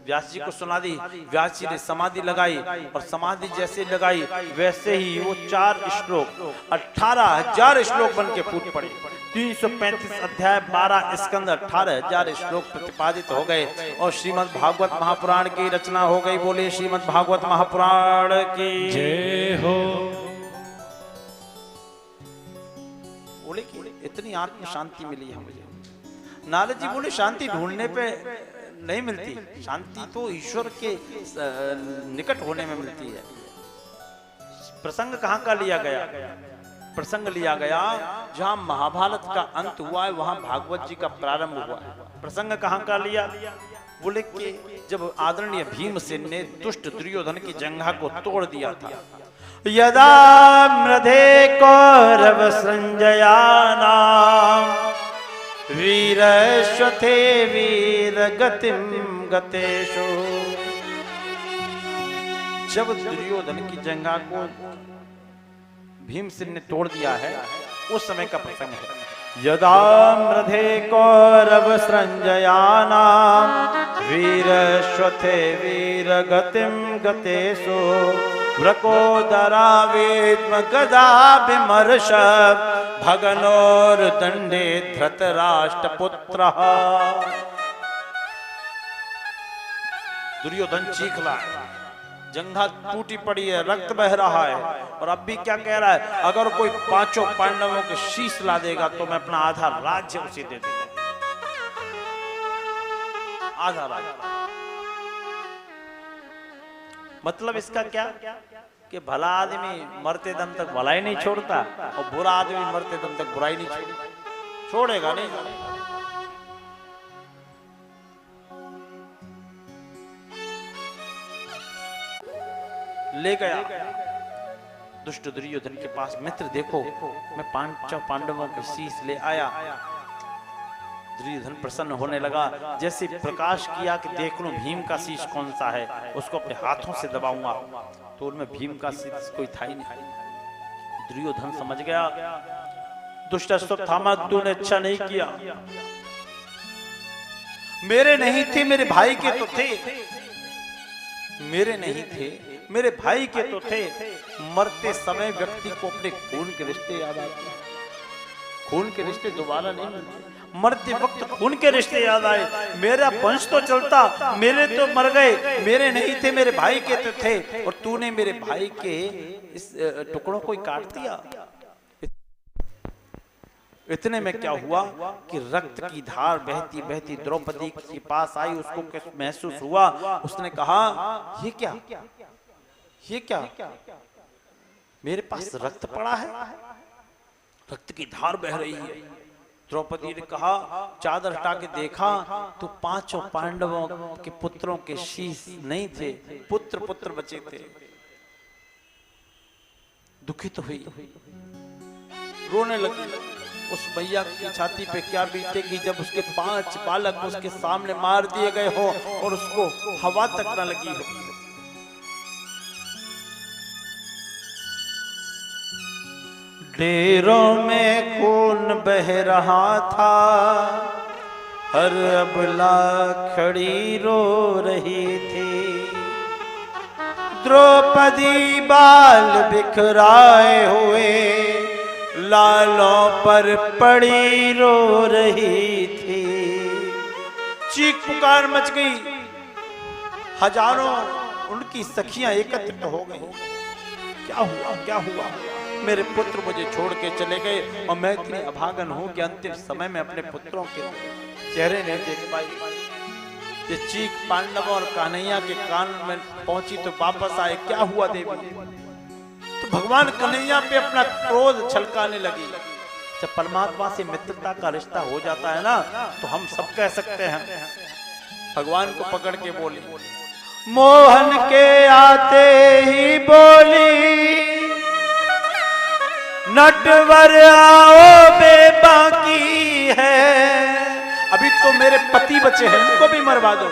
व्यास जी को सुना दी। व्यास जी ने समाधि लगाई और समाधि जैसे लगाई वैसे ही वो 4 श्लोक 18,000 श्लोक बन के फूट पड़े। 335 अध्याय 12 स्कंद 18,000 श्लोक प्रतिपादित हो गए और श्रीमद् भागवत महापुराण की रचना हो गई। बोले श्रीमद् भागवत महापुराण की जय हो। बोले कि इतनी आत्म शांति मिली है मुझे। नारद जी बोले शांति ढूंढने पे नहीं मिलती, शांति तो ईश्वर के निकट होने में मिलती है। प्रसंग कहाँ का लिया गया? प्रसंग लिया गया जहाँ महाभारत का अंत हुआ है, वहां भागवत जी का प्रारंभ हुआ है। प्रसंग कहाँ का लिया? बोले कि जब आदरणीय भीमसेन ने दुष्ट दुर्योधन की जंघा को तोड़ दिया था। यदा मृधे कौरव संजयानाम वीरश्वथे वीर गतिम गतेषु। जब दुर्योधन की जंघा को भीमसेन ने तोड़ दिया है, उस समय का प्रसंग है। यदा मृधे कौरव संजयानाम वीरश्वथे वीर गतिम गतेषु व्रकोदरा वेद्म गदा विमर्श भगनोर दंडे धृतराष्ट्रपुत्रः। दुर्योधन चीख रहा है, जंघा टूटी पड़ी है, रक्त बह रहा है, और अब भी क्या कह रहा है, अगर कोई पांचों पांडवों के शीश ला देगा तो मैं अपना आधा राज्य उसे दे दूंगा, आधा राज्य। मतलब इसका क्या कि भला आदमी मरते दम तक भलाई नहीं छोड़ता और बुरा आदमी मरते दम तक बुराई नहीं छोड़ेगा नहीं। ले गया दुष्ट दुर्योधन के पास, मित्र देखो मैं पांचों पांडवों के शीश ले आया। दुर्योधन प्रसन्न होने लगा, जैसे प्रकाश किया कि देख लो भीम का शीश कौन सा है, उसको अपने हाथों से दबाऊंगा, तो उनमें भीम का शीश कोई था ही नहीं। दुर्योधन समझ गया, दुष्ट अश्वत्थामा तूने अच्छा नहीं किया, मेरे नहीं थे मेरे भाई के तो थे, मेरे नहीं थे मेरे भाई के तो थे। मरते समय व्यक्ति को अपने खून के रिश्ते याद आते हैं, खून के रिश्ते दोबारा नहीं मिलते, मरते वक्त खून के रिश्ते याद आए, मेरा वंश तो चलता, मेरे तो मर गए, मेरे नहीं थे मेरे भाई के तो थे, और तूने मेरे भाई के इस टुकड़ों को काट दिया। इतने में क्या हुआ कि रक्त की धार बहती बहती द्रौपदी के पास आई, उसको महसूस हुआ, उसने कहा ये क्या, ये क्या, मेरे पास रक्त पड़ा है, रक्त की धार बह रही है। द्रौपदी ने कहा, चादर हटा के देखा तो पांचों पांडवों के पुत्रों के शीश नहीं थे, पुत्र पुत्र बचे थे। दुखित हुई, रोने लगी। उस भैया की छाती पे क्या बीतेगी जब उसके 5 बालक उसके सामने मार दिए गए हो और उसको हवा तक न लगी हो। ढेरों में खून बह रहा था, हर अबला खड़ी रो रही थी, द्रौपदी बाल बिखराए हुए लालों पर पड़ी रो रही थी। चीख पुकार मच गई, हजारों उनकी सखियां एकत्रित हो गई। क्या हुआ, क्या हुआ, मेरे पुत्र मुझे छोड़ के चले गए और मैं इतनी अभागन हूं कि अंतिम समय में अपने पुत्रों के चेहरे नहीं देख पाई। ये चीख पांडवों और कन्हैया के कान में पहुंची तो वापस आए। क्या हुआ देवी? तो भगवान कन्हैया पे अपना क्रोध छलकाने लगी। जब परमात्मा से मित्रता का रिश्ता हो जाता है ना, तो हम सब कह सकते हैं। भगवान को पकड़ के बोली, मोहन के आते ही बोली, नटवर आओ बेबाकी है, अभी तो मेरे पति बचे हैं, उनको भी मरवा दो,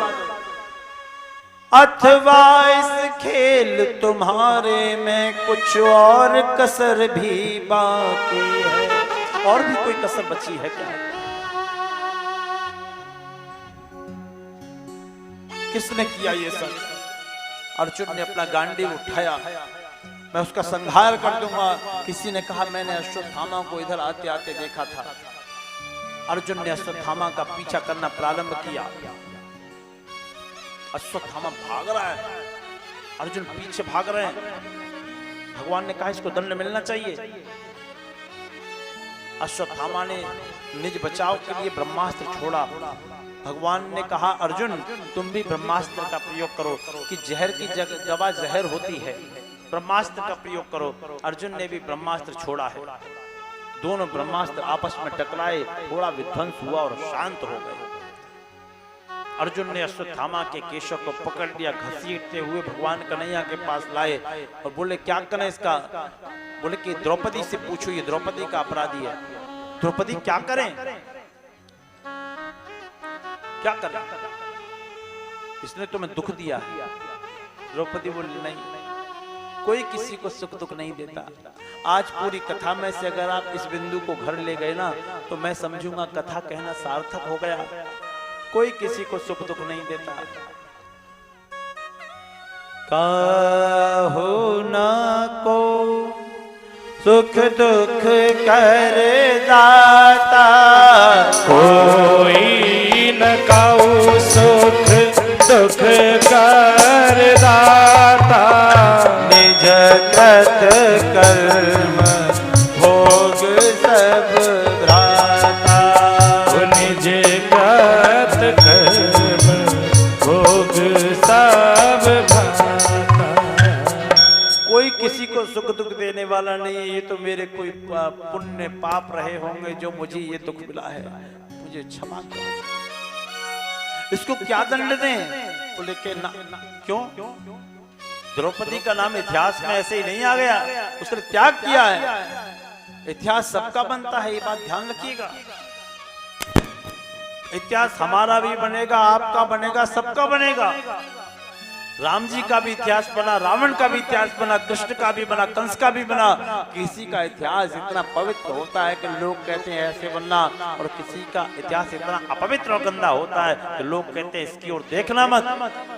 अथवा इस खेल तुम्हारे में कुछ और कसर भी बाकी है। और भी कोई कसर बची है क्या? किसने किया ये सब? अर्जुन ने अपना गांडीव उठाया, मैं उसका संहार कर दूंगा। किसी ने कहा मैंने अश्वत्थामा को इधर आते आते देखा था। अर्जुन ने अश्वत्थामा का पीछा करना प्रारंभ किया। अश्वत्थामा भाग रहा है, अर्जुन पीछे भाग रहे हैं। भगवान ने कहा इसको दंड मिलना चाहिए। अश्वत्थामा ने निज बचाव के लिए ब्रह्मास्त्र छोड़ा। भगवान ने कहा अर्जुन तुम भी ब्रह्मास्त्र का प्रयोग करो, कि जहर की जगह दवा जहर होती है, ब्रह्मास्त्र का प्रयोग करो। अर्जुन ने भी ब्रह्मास्त्र छोड़ा है। दोनों ब्रह्मास्त्र आपस में टकराए, थोड़ा विध्वंस हुआ और शांत हो गए। अर्जुन ने अश्वत्थामा के केशव को पकड़ लिया, घसीटते हुए भगवान कन्हैया के पास लाए और बोले क्या करें इसका? बोले कि द्रौपदी से पूछो, ये द्रौपदी का अपराधी है। द्रौपदी क्या करें, क्या करें, इसने तुम्हें दुख दिया। द्रौपदी बोली नहीं, कोई किसी को सुख दुख नहीं देता। आज पूरी कथा में से अगर आप इस बिंदु को घर ले गए ना, तो मैं समझूंगा कथा कहना सार्थक हो गया। कोई किसी को सुख दुख नहीं देता। काहू ना को सुख दुख कर दाता, कोई न काऊ सुख दुख कर दाता, वाला नहीं है, ये तो मेरे कोई पुण्य पाप रहे होंगे जो मुझे ये दुख मिला है, मुझे क्षमा करो। इसको क्या दंड दें? बोले के ना, क्यों? द्रौपदी का नाम इतिहास में ऐसे ही नहीं आ गया, उसने त्याग किया है। इतिहास सबका बनता है, ये बात ध्यान रखिएगा। इतिहास हमारा भी बनेगा, आपका बनेगा, सबका बनेगा। राम जी का भी इतिहास बना, रावण का भी इतिहास बना, कृष्ण का भी बना, कंस का भी बना। किसी का इतिहास इतना पवित्र होता है कि लोग कहते हैं ऐसे बनना, और किसी का इतिहास इतना अपवित्र और गंदा होता है कि लोग कहते हैं इसकी ओर देखना मत,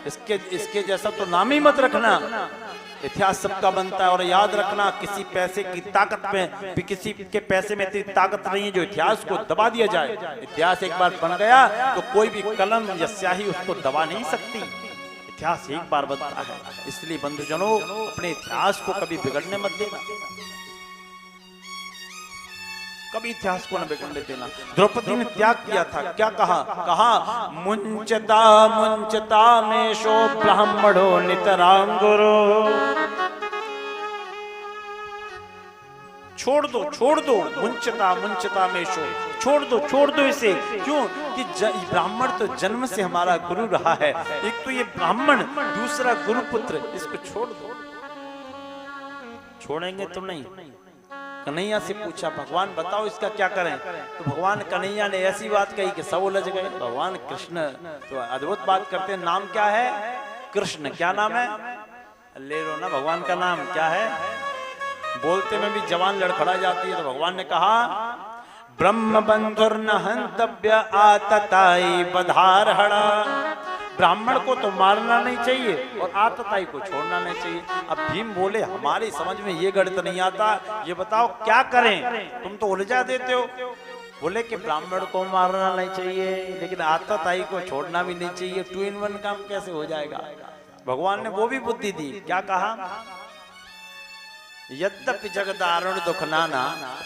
इसके जैसा तो नाम ही मत रखना। इतिहास सबका बनता है, और याद रखना किसी पैसे की ताकत में भी, किसी के पैसे में इतनी ताकत नहीं है जो इतिहास को दबा दिया जाए। इतिहास एक बार बन गया तो कोई भी कलम या स्याही उसको दबा नहीं सकती। इतिहास एक बार बनता है, इसलिए बंधुजनों अपने इतिहास को कभी बिगड़ने मत देना, कभी इतिहास को न बिगड़ने देना। द्रौपदी ने त्याग किया था, क्या कहा? मुंचता मुंचता मेषो ब्राह्मणो नितरांगुरो। छोड़ दो मुंचता मुंचता मेषो, छोड़ दो इसे। क्यों? कि ब्राह्मण तो जन्म से हमारा गुरु रहा है, एक तो ये ब्राह्मण, दूसरा गुरुपुत्र, इसको छोड़ दो। छोड़ेंगे तो नहीं। कन्हैया से पूछा, भगवान बताओ इसका क्या करें? तो भगवान कन्हैया ने ऐसी बात कही कि सब उलझ गए। भगवान कृष्ण तो अद्भुत बात करते हैं। नाम क्या है? कृष्ण। क्या नाम है? ले लो ना भगवान का नाम क्या है? बोलते में भी जवान लड़खड़ा जाती है। तो भगवान ने कहा, ब्रह्म बंधुर न हंतव्य आतताई बधारहड़ा। ब्राह्मण को तो मारना नहीं चाहिए और आतताई को छोड़ना नहीं चाहिए। अब भीम बोले, हमारी समझ में ये गणित नहीं आता, ये बताओ क्या करें? तुम तो उलझा देते हो। बोले कि ब्राह्मण को मारना नहीं चाहिए, लेकिन आतताई को छोड़ना भी नहीं चाहिए। 2 in 1 काम कैसे हो जाएगा? भगवान ने वो भी बुद्धि दी। क्या कहा? यद्यपि जगदारुण दुख नाना,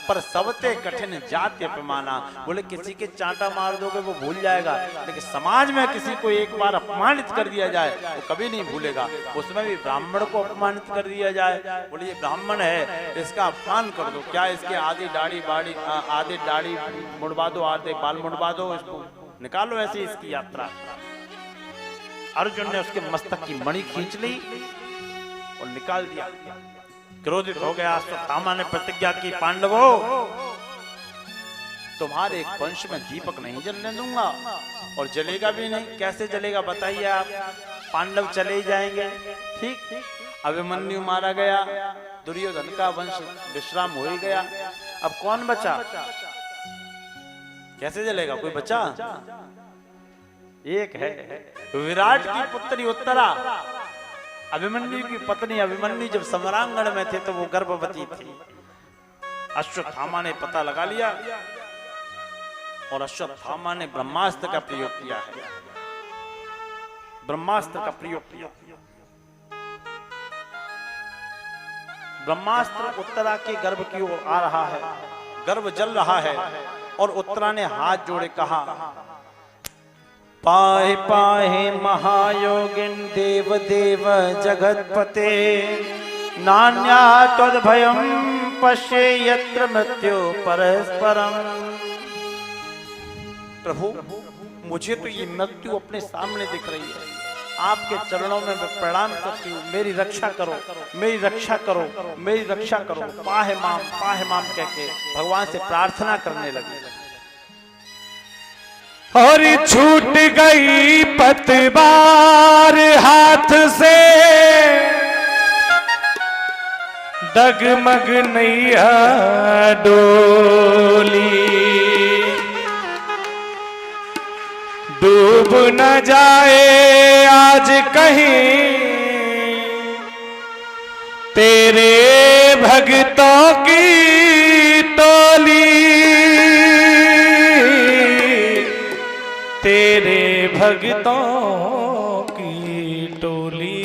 पर सबते कठिन जाति अपमाना। बोले किसी के चांटा मार दोगे वो भूल जाएगा, लेकिन समाज में किसी को एक बार अपमानित कर दिया जाए वो कभी नहीं भूलेगा। उसमें भी ब्राह्मण को अपमानित कर दिया जाए। बोले ये ब्राह्मण है, इसका अपमान कर दो। क्या इसके आधी दाढ़ी मुड़वा दो, आधे बाल मुड़वा दो, इसको निकालो, ऐसी इसकी यात्रा। अर्जुन ने उसके मस्तक की मणि खींच ली और निकाल दिया। क्रोधित हो गया अश्वत्थामा ने प्रतिज्ञा की, पांडवों तुम्हारे एक वंश में दीपक नहीं जलने दूंगा, और जलेगा भी नहीं। कैसे जलेगा बताइए आप? पांडव चले जाएंगे, ठीक। अभिमन्यु मारा गया, दुर्योधन का वंश विश्राम हो ही गया। अब कौन बचा? कैसे जलेगा? कोई बचा? एक है, विराट की पुत्री उत्तरा, अभिमन्यु की पत्नी। अभिमन्यु जब समरांगण में थे तो वो गर्भवती थी। अश्वत्थामा ने पता लगा लिया और अश्वत्थामा ने ब्रह्मास्त्र का प्रयोग किया है। ब्रह्मास्त्र का प्रयोग किया। ब्रह्मास्त्र उत्तरा के गर्भ की ओर आ रहा है, गर्भ जल रहा है, और उत्तरा ने हाथ जोड़े कहा, पाहे पाहे महायोगिन देव देव जगतपते, नान्या त्वद्भयं पश्ये यत्र मृत्यु परस्परम। प्रभु मुझे तो ये मृत्यु अपने सामने दिख रही है, आपके चरणों में मैं प्रणाम करती हूँ, मेरी रक्षा करो, मेरी रक्षा करो, मेरी रक्षा करो। पाहे माम कह के भगवान से प्रार्थना करने लगी। और छूट गई पतवार हाथ से, डगमग नैया डोली, डूब न जाए आज कहीं तेरे भक्तों की टोली, तेरे भक्तों की टोली।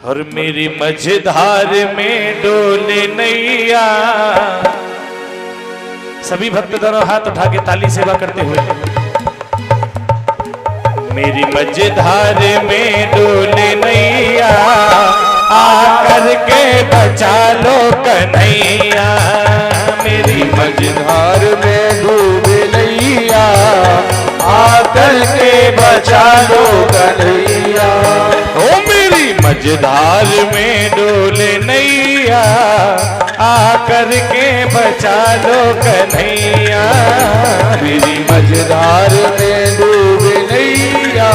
और मेरी मझधार में डोले नैया। सभी भक्त दोनों हाथ उठा के ताली सेवा करते हुए, मेरी मझधार में डोले नैया, आकर के बचा लो कन्हैया। मेरी मझधार में डूबे नैया आकर के बचा लो कन्हैया। ओ मेरी मझधार में डोले नैया आकर के बचा लो कन्हैया। मेरी मझधार में डूबे नैया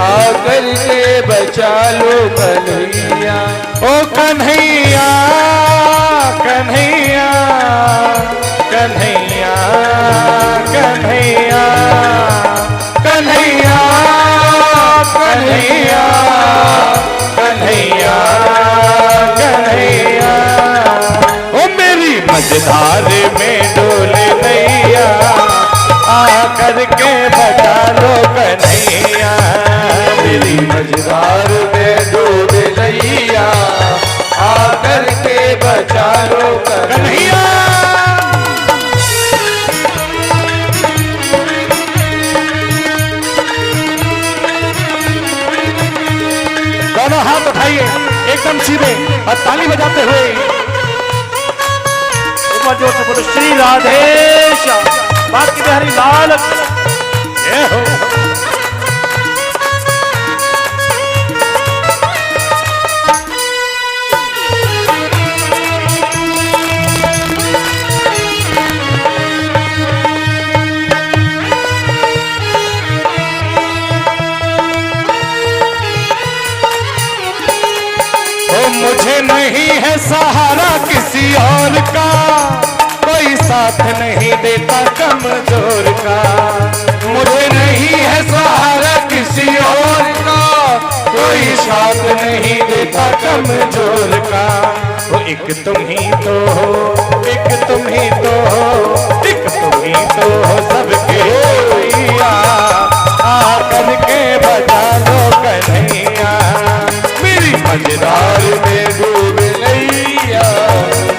आकर के बचा लो कन्हैया। ओ कन्हैया कन्हैया कन्हैया कन्हैया कन्हैया कन्हैया कन्हैया कन्हैया। ओ मेरी मझधार में डोले नैया आकर के बचा लो कन्हैया। मेरी मझधार में डूबे नैया आकर के बचा लो कन्हैया। दोनों हाथ उठाइए एकदम सीधे और ताली बजाते हुए। एक बार जोर से बोलो श्री राधेश बाकी बिहारी लाल ये हो मुझे नहीं है सहारा किसी और का, कोई साथ नहीं देता कमजोर का। मुझे नहीं है सहारा किसी और का, कोई साथ नहीं देता कमजोर का। वो एक तुम ही तो हो, एक तुम ही तो हो, एक तुम ही तो हो सबके भैया। आकर के बचा लो कन्हैया। मेरी मझधार में डूबे नैया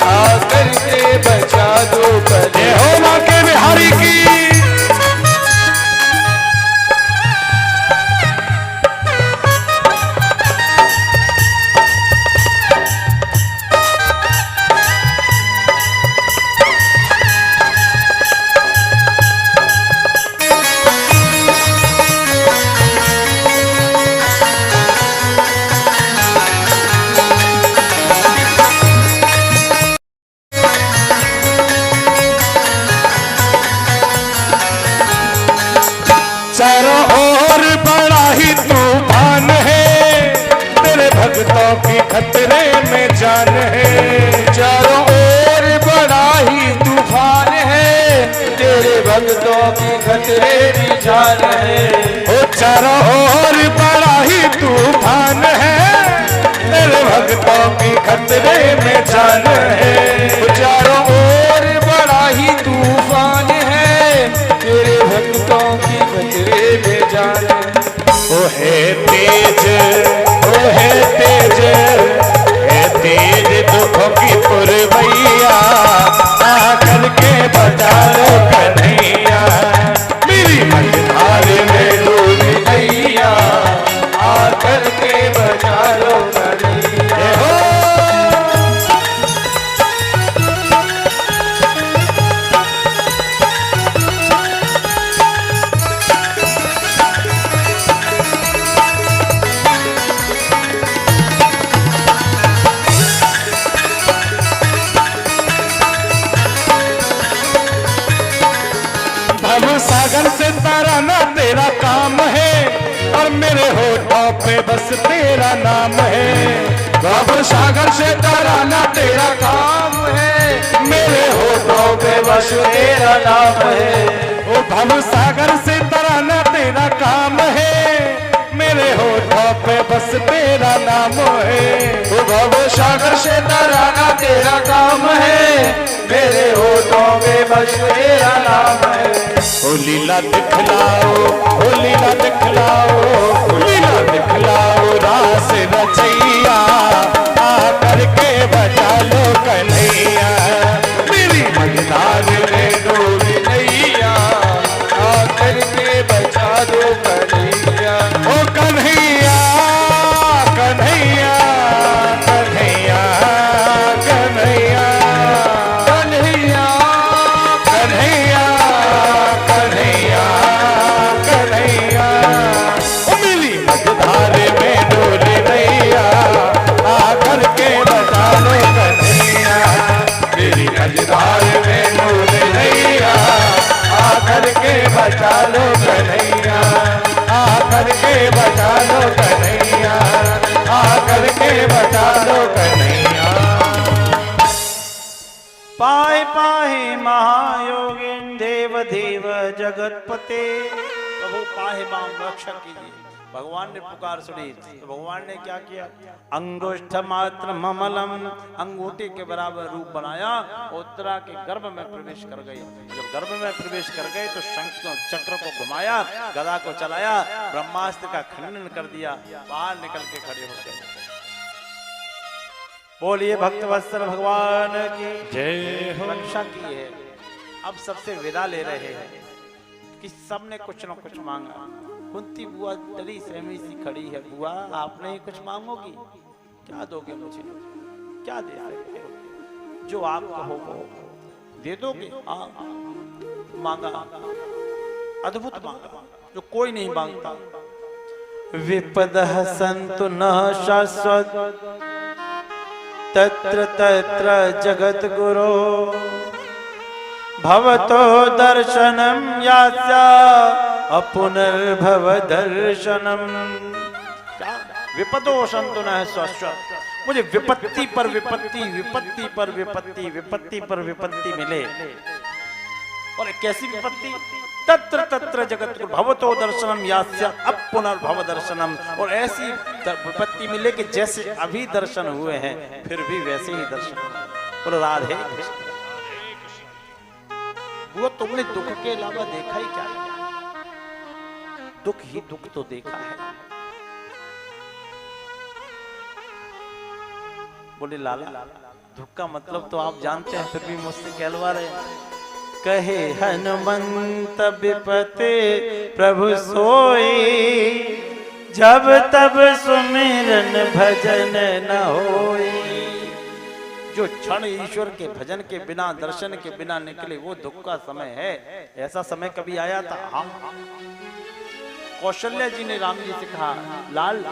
आकर के बचा दो जय हो माँ के बिहारी की। चारों ओर बड़ा ही तूफान है, तेरे भक्तों की खतरे में जान है। चारों ओर बड़ा ही तूफान है, तेरे भक्तों की खतरे की जान है। ओ चारों ओर बड़ा ही तूफान है, तेरे भक्तों की खतरे में जान है। चारों ओर बड़ा ही तूफान है, तेरे भक्तों की खतरे में जान है। ओ है तेज, ओ है तेज, है तेज दुखों की पुरवैया। आकर के बचा लो कन्हैया। मेरी मझधार में डूबी नैया आकर के बचा लो कन्हैया। भव सागर से तराना तेरा काम है, और मेरे होठों पे बस तेरा नाम है। भव सागर से तराना तेरा काम है, मेरे होठों पे बस तेरा नाम है। ओ भव सागर से तराना तेरा काम है, मेरे होठों पे बस तेरा नाम है। ओ भव सागर से तराना तेरा काम है, मेरे होठों पे बस तेरा नाम है। ओ लीला दिखलाओ, ओ लीला दिखलाओ, ओ लीला दिखलाओ रास रचैया। आकर के बचा लो कन्हैया। मेरी मझधार में डूबी नैया आकर के बचा दो कन्हैया। ओ कन्हैया कन्हैया पाहि पाहि महायोगिन देव देव जगतपते। प्रभु पाहि मां रक्षा कीजिए। भगवान ने पुकार सुनी तो भगवान ने क्या किया, अंगुष्ठ मात्र ममलम, अंगूठी के बराबर रूप बनाया, उत्तरा के गर्भ में प्रवेश कर गई। जब गर्भ में प्रवेश कर गए तो शंख चक्र को घुमाया, गदा को चलाया, ब्रह्मास्त्र का खंडन कर दिया, बाहर निकल के खड़े हो गए। बोलिए भक्तवत्सल भगवान की जय हो। रक्षा की है। अब सबसे विदा ले रहे हैं कि सबने कुछ न कुछ मांगा। कुंती बुआ डरी सहमी सी खड़ी है। बुआ आपने ही कुछ मांगोगी? क्या दोगे मुझे? क्या दे सकते हो? जो आप कहो वो दे दोगे? हाँ, मांगा, अद्भुत मांगा जो कोई नहीं मांगता। विपदः सन्तु न शाश्वत तत्र तत्र जगत गुरो भवतो दर्शनम यास्या अपुनर्भव दर्शनम। क्या विपदो सन्तु न शाश्वत, मुझे विपत्ति पर विपत्ति, विपत्ति पर विपत्ति, विपत्ति पर विपत्ति मिले। और कैसी विपत्ति? तत्र तत्र जगत गुरु भवतो दर्शनम यास्य अपुनर्भव दर्शनम। और ऐसी विपत्ति मिले कि जैसे अभी दर्शन हुए हैं फिर भी वैसे ही दर्शन। और राधे वो तुमने दुख के अलावा देखा ही क्या? दुख ही दुख तो देखा है। बोले लाला दुख का मतलब तो आप जानते हैं, फिर भी मुझसे कहलवा रहे हैं। कहे हनुमंत विपते प्रभु सोई, जब तब सुमिरन भजन न होई। जो क्षण ईश्वर के भजन के बिना, दर्शन के बिना निकले वो दुख का समय है। ऐसा समय कभी आया था? हम कौशल्या जी ने राम जी से कहा, लाल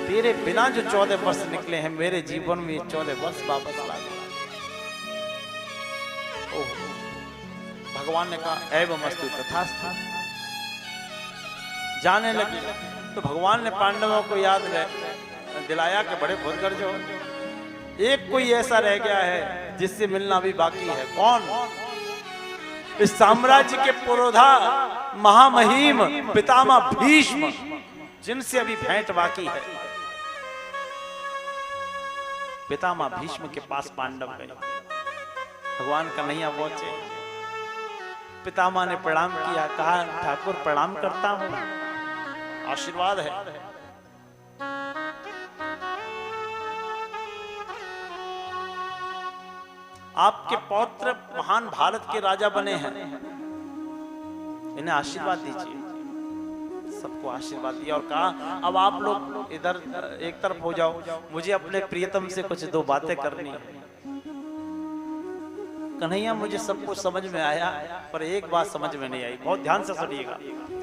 तेरे बिना जो 14 वर्ष निकले हैं मेरे जीवन में 14 वर्ष वापस ला दे। भगवान ने कहा एवमस्तु तथास्तु। जाने लगे तो भगवान ने पांडवों को याद दिलाया कि बड़े भूतगर्ज हो, एक कोई ऐसा रह गया है जिससे मिलना भी बाकी है। कौन? इस साम्राज्य के पुरोधा महामहिम पितामह भीष्म, जिनसे अभी भेंट बाकी है। पितामह भीष्म के पास पांडव गए। भगवान कन्हैया पहुंचे, पितामह ने प्रणाम किया, कहा ठाकुर प्रणाम करता हूं, आशीर्वाद है। आपके पौत्र महान भारत के राजा बने हैं, इन्हें आशीर्वाद दीजिए। सबको आशीर्वाद दिया और कहा अब आप लोग इधर एक तरफ हो जाओ, मुझे अपने प्रियतम से कुछ 2 बातें करनी है। कन्हैया मुझे सब कुछ समझ में आया पर एक बात समझ में नहीं आई। बहुत ध्यान से सुनिएगा।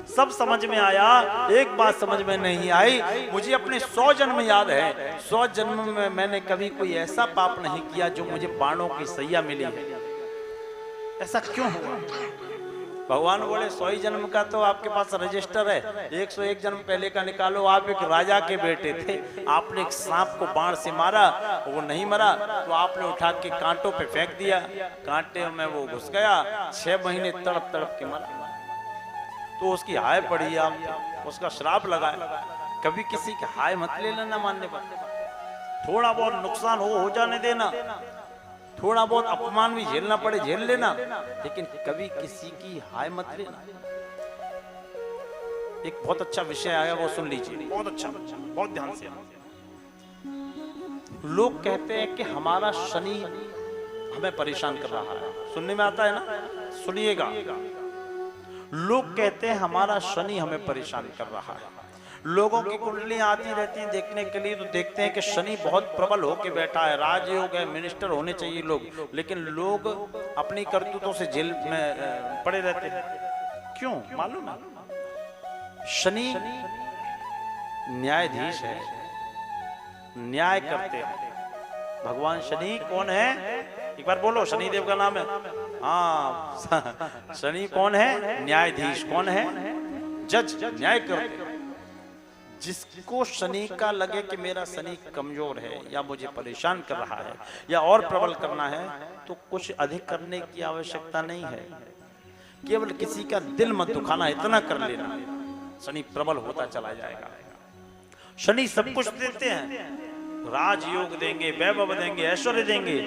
सब समझ में आया, एक बात समझ में नहीं आई। मुझे अपने 100 जन्म याद है। 100 जन्म में मैंने कभी कोई ऐसा पाप नहीं किया जो मुझे बाणों की सैया मिली है। ऐसा क्यों हुआ? भगवान बोले 100 ही जन्म का तो आपके पास रजिस्टर है, 101 जन्म पहले का निकालो। आप एक राजा के बेटे थे, आपने एक सांप को बाण से मारा, वो नहीं मरा तो आपने उठा के कांटों पे फेंक दिया, कांटे में वो घुस गया, 6 महीने तड़प तड़प के मरा। तो उसकी हाय पड़ी, आप उसका श्राप लगाया। कभी किसी की हाय मत ले लेना मानने पर। थोड़ा बहुत नुकसान हो जाने देना, थोड़ा बहुत अपमान भी झेलना पड़े झेल लेना, लेकिन कभी किसी की हाय मत लेना। एक बहुत अच्छा विषय आया, वो सुन लीजिए। बहुत अच्छा, बहुत ध्यान से। लोग कहते हैं कि हमारा शनि हमें परेशान कर रहा है। सुनने में आता है ना? सुनिएगा। लोग कहते हैं हमारा शनि हमें परेशान कर रहा है। लोगों की कुंडलियां आती रहती हैं देखने के लिए, तो देखते हैं कि शनि बहुत प्रबल होकर बैठा है, राजयोग है, मिनिस्टर होने चाहिए लोग, लेकिन लोग अपनी करतूतों से जेल में पड़े रहते हैं। क्यों मालूम है? शनि न्यायाधीश है, न्याय करते हैं। भगवान शनि कौन है? एक बार बोलो, शनि देव का नाम है। हाँ, शनि कौन है? न्यायाधीश। कौन है? जज, न्याय करते। जिसको शनि का लगे कि मेरा शनि कमजोर है या मुझे परेशान कर रहा है या और प्रबल करना है, तो कुछ अधिक करने की आवश्यकता नहीं है। केवल किसी का दिल मत दुखाना, इतना कर लेना, शनि प्रबल होता चला जाएगा। शनि सब कुछ देते हैं, राजयोग देंगे, वैभव देंगे, ऐश्वर्य देंगे,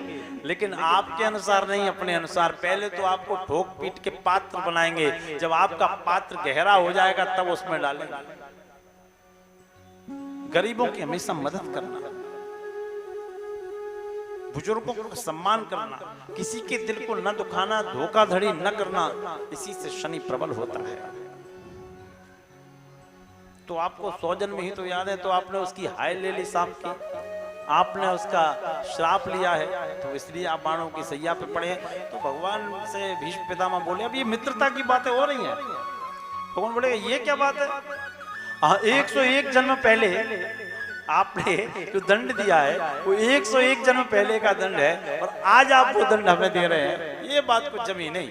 लेकिन आपके अनुसार नहीं, अपने अनुसार। पहले तो आपको ठोक पीट के पात्र बनाएंगे, जब आपका पात्र गहरा हो जाएगा तब उसमें डालेंगे। गरीबों की हमेशा मदद करना, बुजुर्गों का सम्मान करना, किसी के दिल को न दुखाना, धोखाधड़ी न करना, इसी से शनि प्रबल होता है। तो आपको 100 जन्म ही तो याद है, तो आपने उसकी हाय ले ली सांप की, आपने उसका श्राप लिया है, तो इसलिए आप बाणों की सैया पे पड़े हैं। तो भगवान से भीष्म पितामह बोले, अब ये मित्रता की बातें हो रही हैं। भगवान बोले ये क्या बात है? हाँ, 101 जन्म पहले आपने जो दंड दिया है वो 101 जन्म पहले का दंड है, और आज आप वो दंड हमें दे रहे हैं, ये बात कुछ जमी नहीं।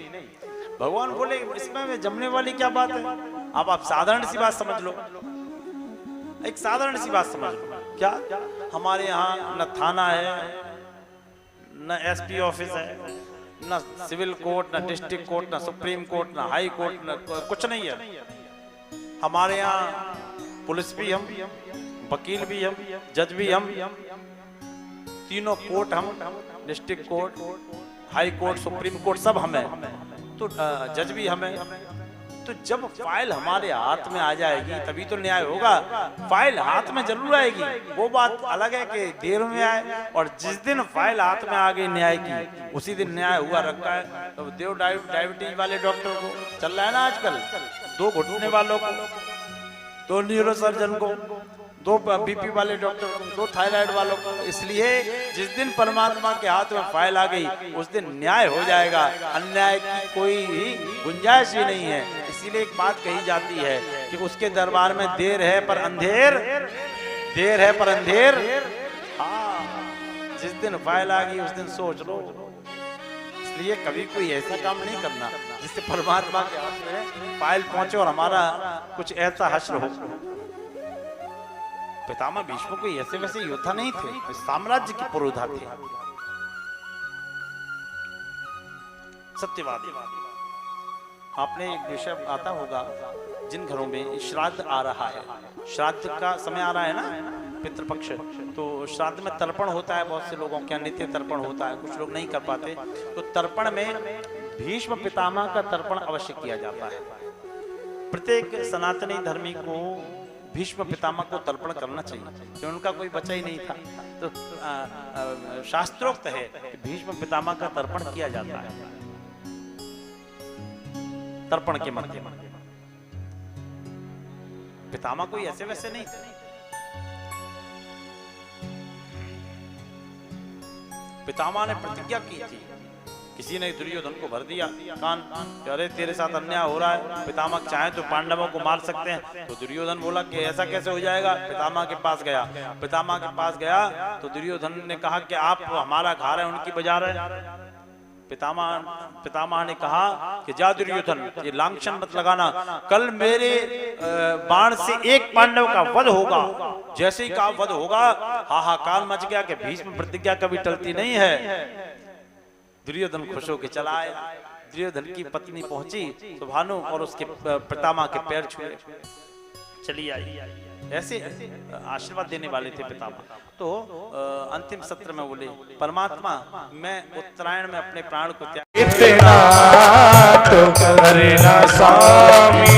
भगवान बोले इसमें जमने वाली क्या बात है? अब आप साधारण सी बात समझ लो, एक साधारण सी बात समझ लो। क्या हमारे यहाँ न थाना है, न एसपी ऑफिस है, न सिविल कोर्ट, न डिस्ट्रिक्ट कोर्ट, न सुप्रीम कोर्ट, न हाई कोर्ट, न कुछ नहीं है। हमारे यहाँ पुलिस भी हम, वकील भी हम, जज भी हम, तीनों कोर्ट हम, district court, high court, supreme court सब हमें, तो जज भी हमें। तो जब फाइल हमारे हाथ में आ जाएगी तभी तो न्याय होगा। फाइल हाथ में जरूर आएगी, वो बात अलग है कि देर में आए, और जिस दिन फाइल हाथ में आ गई न्याय की, उसी दिन न्याय हुआ रखा है। तो देव डायबिटीज वाले डॉक्टर को चल रहा है ना आजकल, 2 घुटने वालों को, 2 न्यूरो सर्जन को, 2 बीपी वाले डॉक्टर को, 2 थायराइड वालों को। इसलिए जिस दिन परमात्मा के हाथ में फाइल आ गई उस दिन न्याय हो जाएगा, अन्याय की कोई गुंजाइश ही नहीं है। इसीलिए एक बात कही जाती है कि उसके दरबार में देर है पर अंधेर, देर है पर अंधेर। हाँ, जिस दिन फाइल आ गई उस दिन सोच लो। इसलिए कभी कोई ऐसा काम नहीं करना जिससे परमात्मा के हाथ में फाइल पहुंचे और हमारा कुछ ऐसा हश्र हो। पितामह भीष्म कोई ऐसे वैसे योद्धा नहीं थे, साम्राज्य के पुरोधा थे, सत्यवादी। आपने एक विषय आता होगा, जिन घरों में श्राद्ध आ रहा है, श्राद्ध का समय आ रहा है ना, पितृपक्ष, तो श्राद्ध में तर्पण होता है। बहुत से लोगों के नित्य तर्पण होता है, कुछ लोग नहीं कर पाते, तो तर्पण में भीष्म पितामह का तर्पण अवश्य किया जाता है। प्रत्येक सनातनी धर्मी को भीष्म पितामह को तर्पण करना चाहिए, क्योंकि उनका कोई बचा ही नहीं था। तो शास्त्रोक्त है कि भीष्म पितामह का तर्पण किया जाता है, तर्पण के मध्य। पितामह कोई ऐसे वैसे नहीं थे, पितामह ने प्रतिज्ञा की थी। किसी ने दुर्योधन को भर दिया कान, अरे तेरे साथ अन्याय हो रहा है, पितामह चाहे तो पांडवों को मार सकते हैं। तो दुर्योधन बोला कि ऐसा कैसे हो जाएगा। पितामह के पास गया, पितामह के पास गया तो दुर्योधन ने कहा कि आप हमारा खा रहे हैं, उनकी बजा रहे हैं। पितामह ने कहा कि जा दुर्योधन, ये लांछन मत लगाना, कल मेरे बाण से एक पांडव का वध होगा। जैसे ही का वध होगा, हाहाकार मच गया कि भीष्म प्रतिज्ञा कभी टलती नहीं है। दुर्योधन खुश होकर चला आया। दुर्योधन की पत्नी पहुंची तो भानु और उसके पितामह के पैर छुए, चली आई। ऐसे आशीर्वाद देने वाले थे पितामह। तो अंतिम सत्र में बोले, परमात्मा मैं उत्तरायण में अपने प्राण को त्याग, इतना तो करना स्वामी।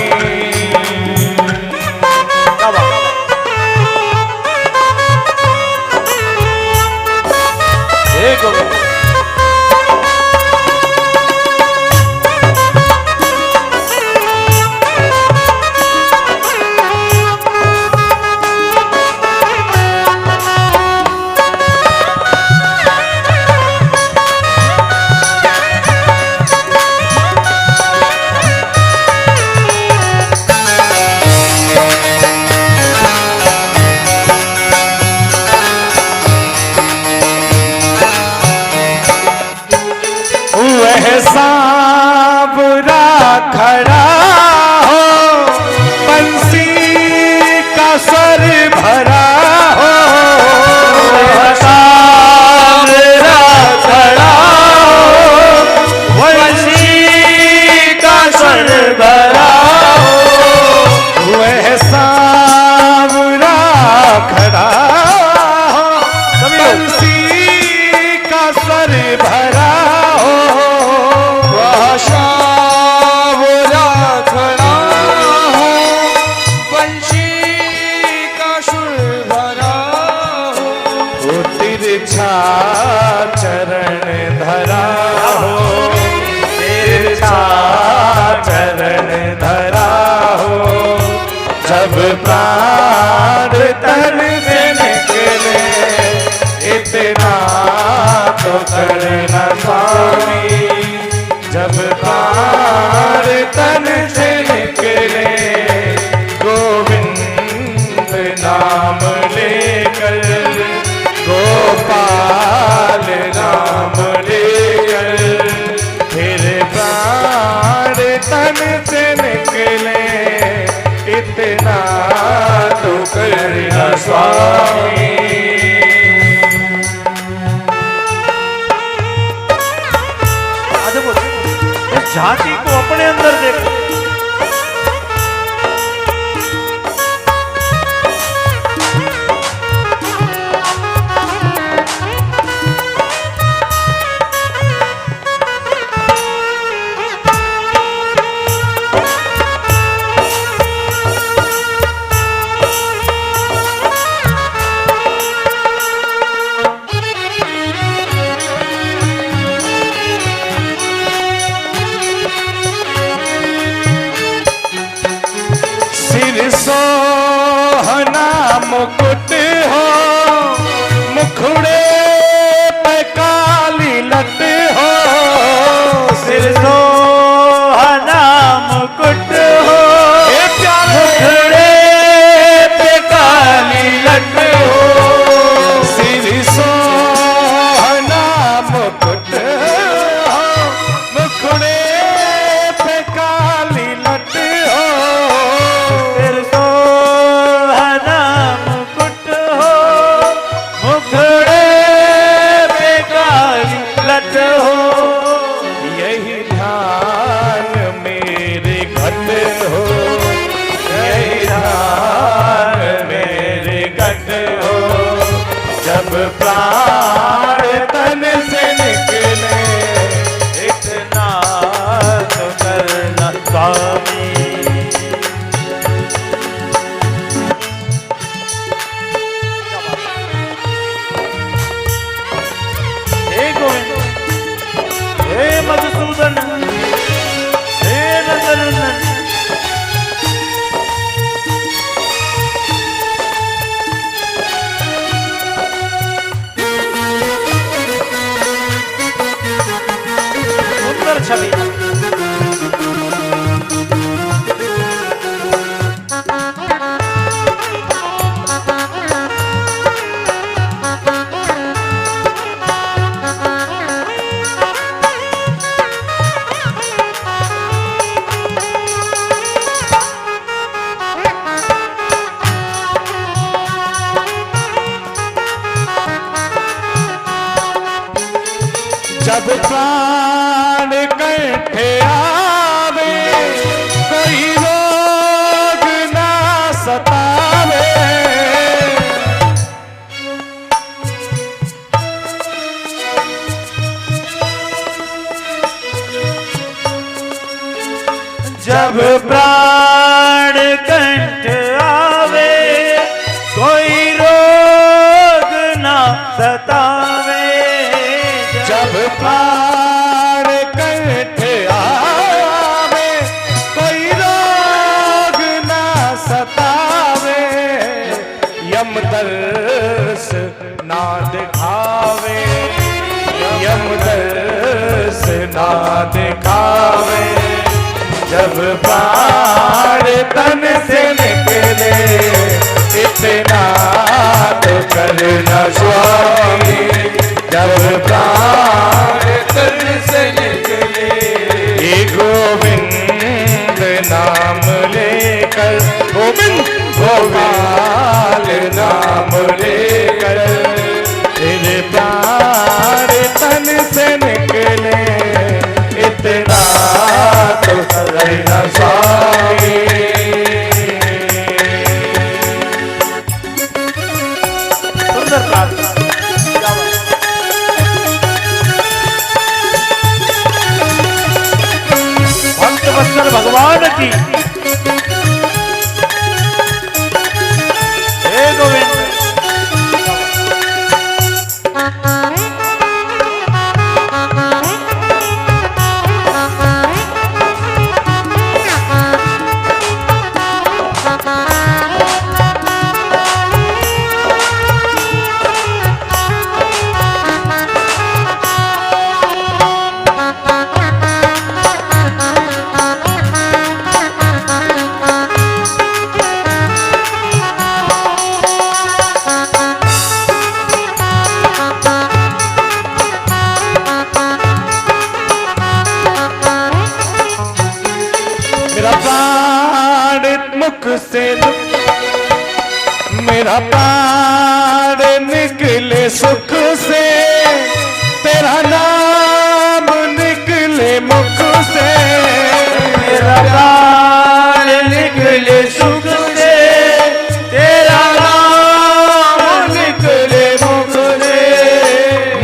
करना स्वामी। जब प्राण तन से निकले गोविंद नाम लेकर, गोपाल नाम लेकर, फिर प्राण तन से निकले इतना तो करना स्वामी। इस झांकी को अपने अंदर देखो। सोहना मुकुट हो, मुखड़े पे काली लट हो। सिर सोहना मुकुट हो, मुखड़े पे काली लट हो। सिर सोहना मुकुट हो, मुखड़े पे काली लट हो। यही ध्यान मेरे घट हो, यही ध्यान मेरे घट हो। जब प्राण तन से निकले इतना तो करना स्वामी। हे गोविंद, हे मधुसूदन, हे नंदनंदन, सुंदर छवि। जब प्राण कंठ आवे, कोई रोग ना सतावे। जब प्राण कंठ आवे, कोई रोग ना सतावे। जब प्राण कंठ आवे, कोई रोग ना सतावे। यम दर्श ना दिखावे, यम दर्श ना दिखावे। जब प्राण तन से निकले इतना तो करना स्वामी। जब प्राण तन से निकले गोविंद नाम लेकर, गोविंद गोपाल नाम लेकर, तेरे प्राण तन से निकले इतना तो करना स्वामी। सुंदर प्रार्थना। भक्तवत्सल भगवान की। हे गोविंद, से दुख, मेरा प्राण निकले सुख से, तेरा नाम निकले मुख से, मेरा प्राण निकले सुख से, तेरा नाम निकले मुख से,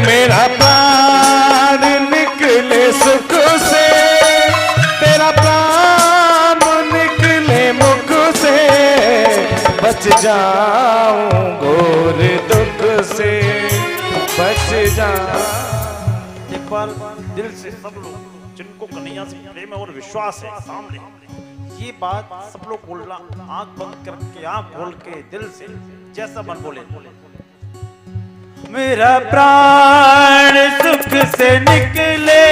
मेरा प्राण निकले सुख से, तेरा प्राण निकले मुख से, बच जाऊं घोर दुख से, बच जाऊं। एक बार दिल से सब लोग जिनको कन्हैया से प्रेम और विश्वास है सामने ये बात सब लोग बोलना, आंख बंद करके आंख खोल के दिल से जैसा मन बोले। मेरा प्राण सुख से निकले,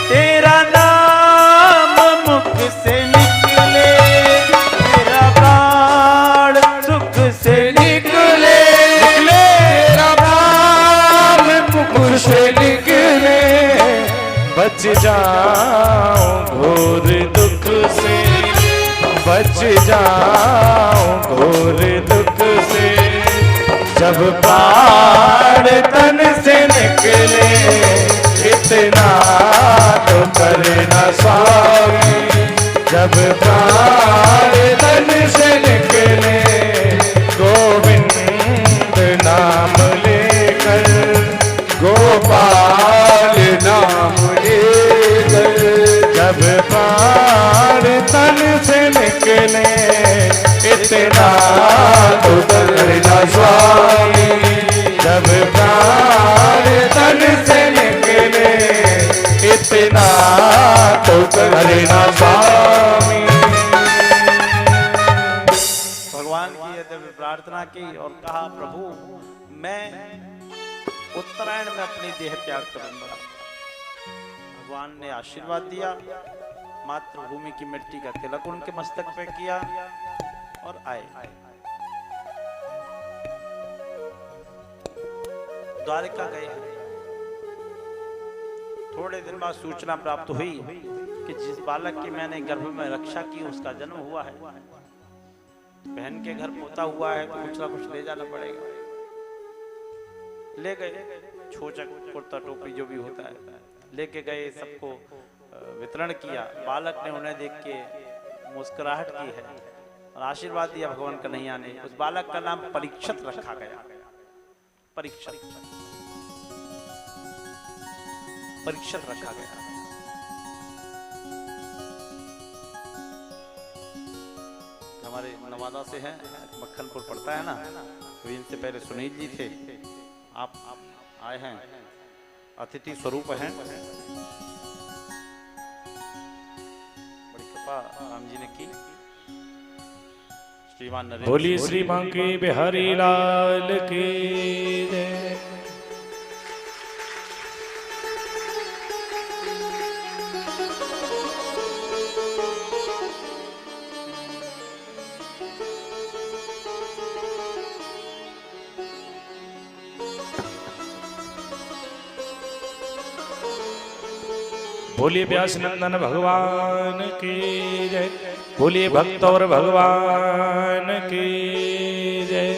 तेरा नाम मुख से निकले, मेरा प्राण सुख से निकले, तेरा नाम मुख से निकले, बच जाऊं घोर दुख से, बच जाऊं घोर दुख से, जब प्राण तन से निकले, इतना तो करना स्वामी, जब प्राण तन से निकले, गोविंद नाम लेकर, गोपाल नाम लेकर, जब प्राण तन से निकले, इतना तो करना स्वामी, जब प्राण तन से निकले, इतना तो करना स्वामी। भगवान की यदि प्रार्थना की और कहा प्रभु मैं उत्तरायण में अपनी देह त्याग करूंगा। भगवान ने आशीर्वाद दिया, मातृभूमि की मिट्टी का तिलक उनके मस्तक पे किया और आए। द्वारिका गए। थोड़े दिन बाद सूचना प्राप्त हुई कि जिस बालक की मैंने गर्भ में रक्षा की उसका जन्म हुआ है। बहन के घर पोता हुआ है तो कुछ ना कुछ ले जाना पड़ेगा। ले गए छोचक कुर्ता टोपी जो भी होता है लेके गए, सबको वितरण किया। बालक ने उन्हें देख के मुस्कुराहट की है और आशीर्वाद दिया भगवान कन्हैया ने। उस बालक का नाम परीक्षित रखा गया। परीक्षित रखा गया। हमारे नवादा से हैं, मक्खनपुर पड़ता है ना, तो इनसे पहले सुनील जी थे। आप आए हैं, अतिथि स्वरूप हैं। बड़ी कृपा राम जी ने की। श्रीमान नरेंद्र बोली श्री बांके बिहारी लाल की जय। बोलिए व्यास नंदन भगवान की जय। बोलिए भक्त और भगवान की जय।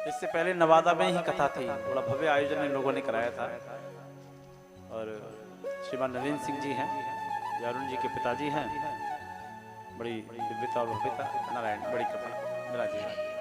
इससे पहले नवादा में ही कथा थी, बड़ा भव्य आयोजन इन लोगों ने कराया था। और श्रीमान नरेंद्र सिंह जी हैं, अरुण जी के पिताजी हैं। बड़ी दिव्यता और भव्यता, नारायण बड़ी कृपा, मेरा जी।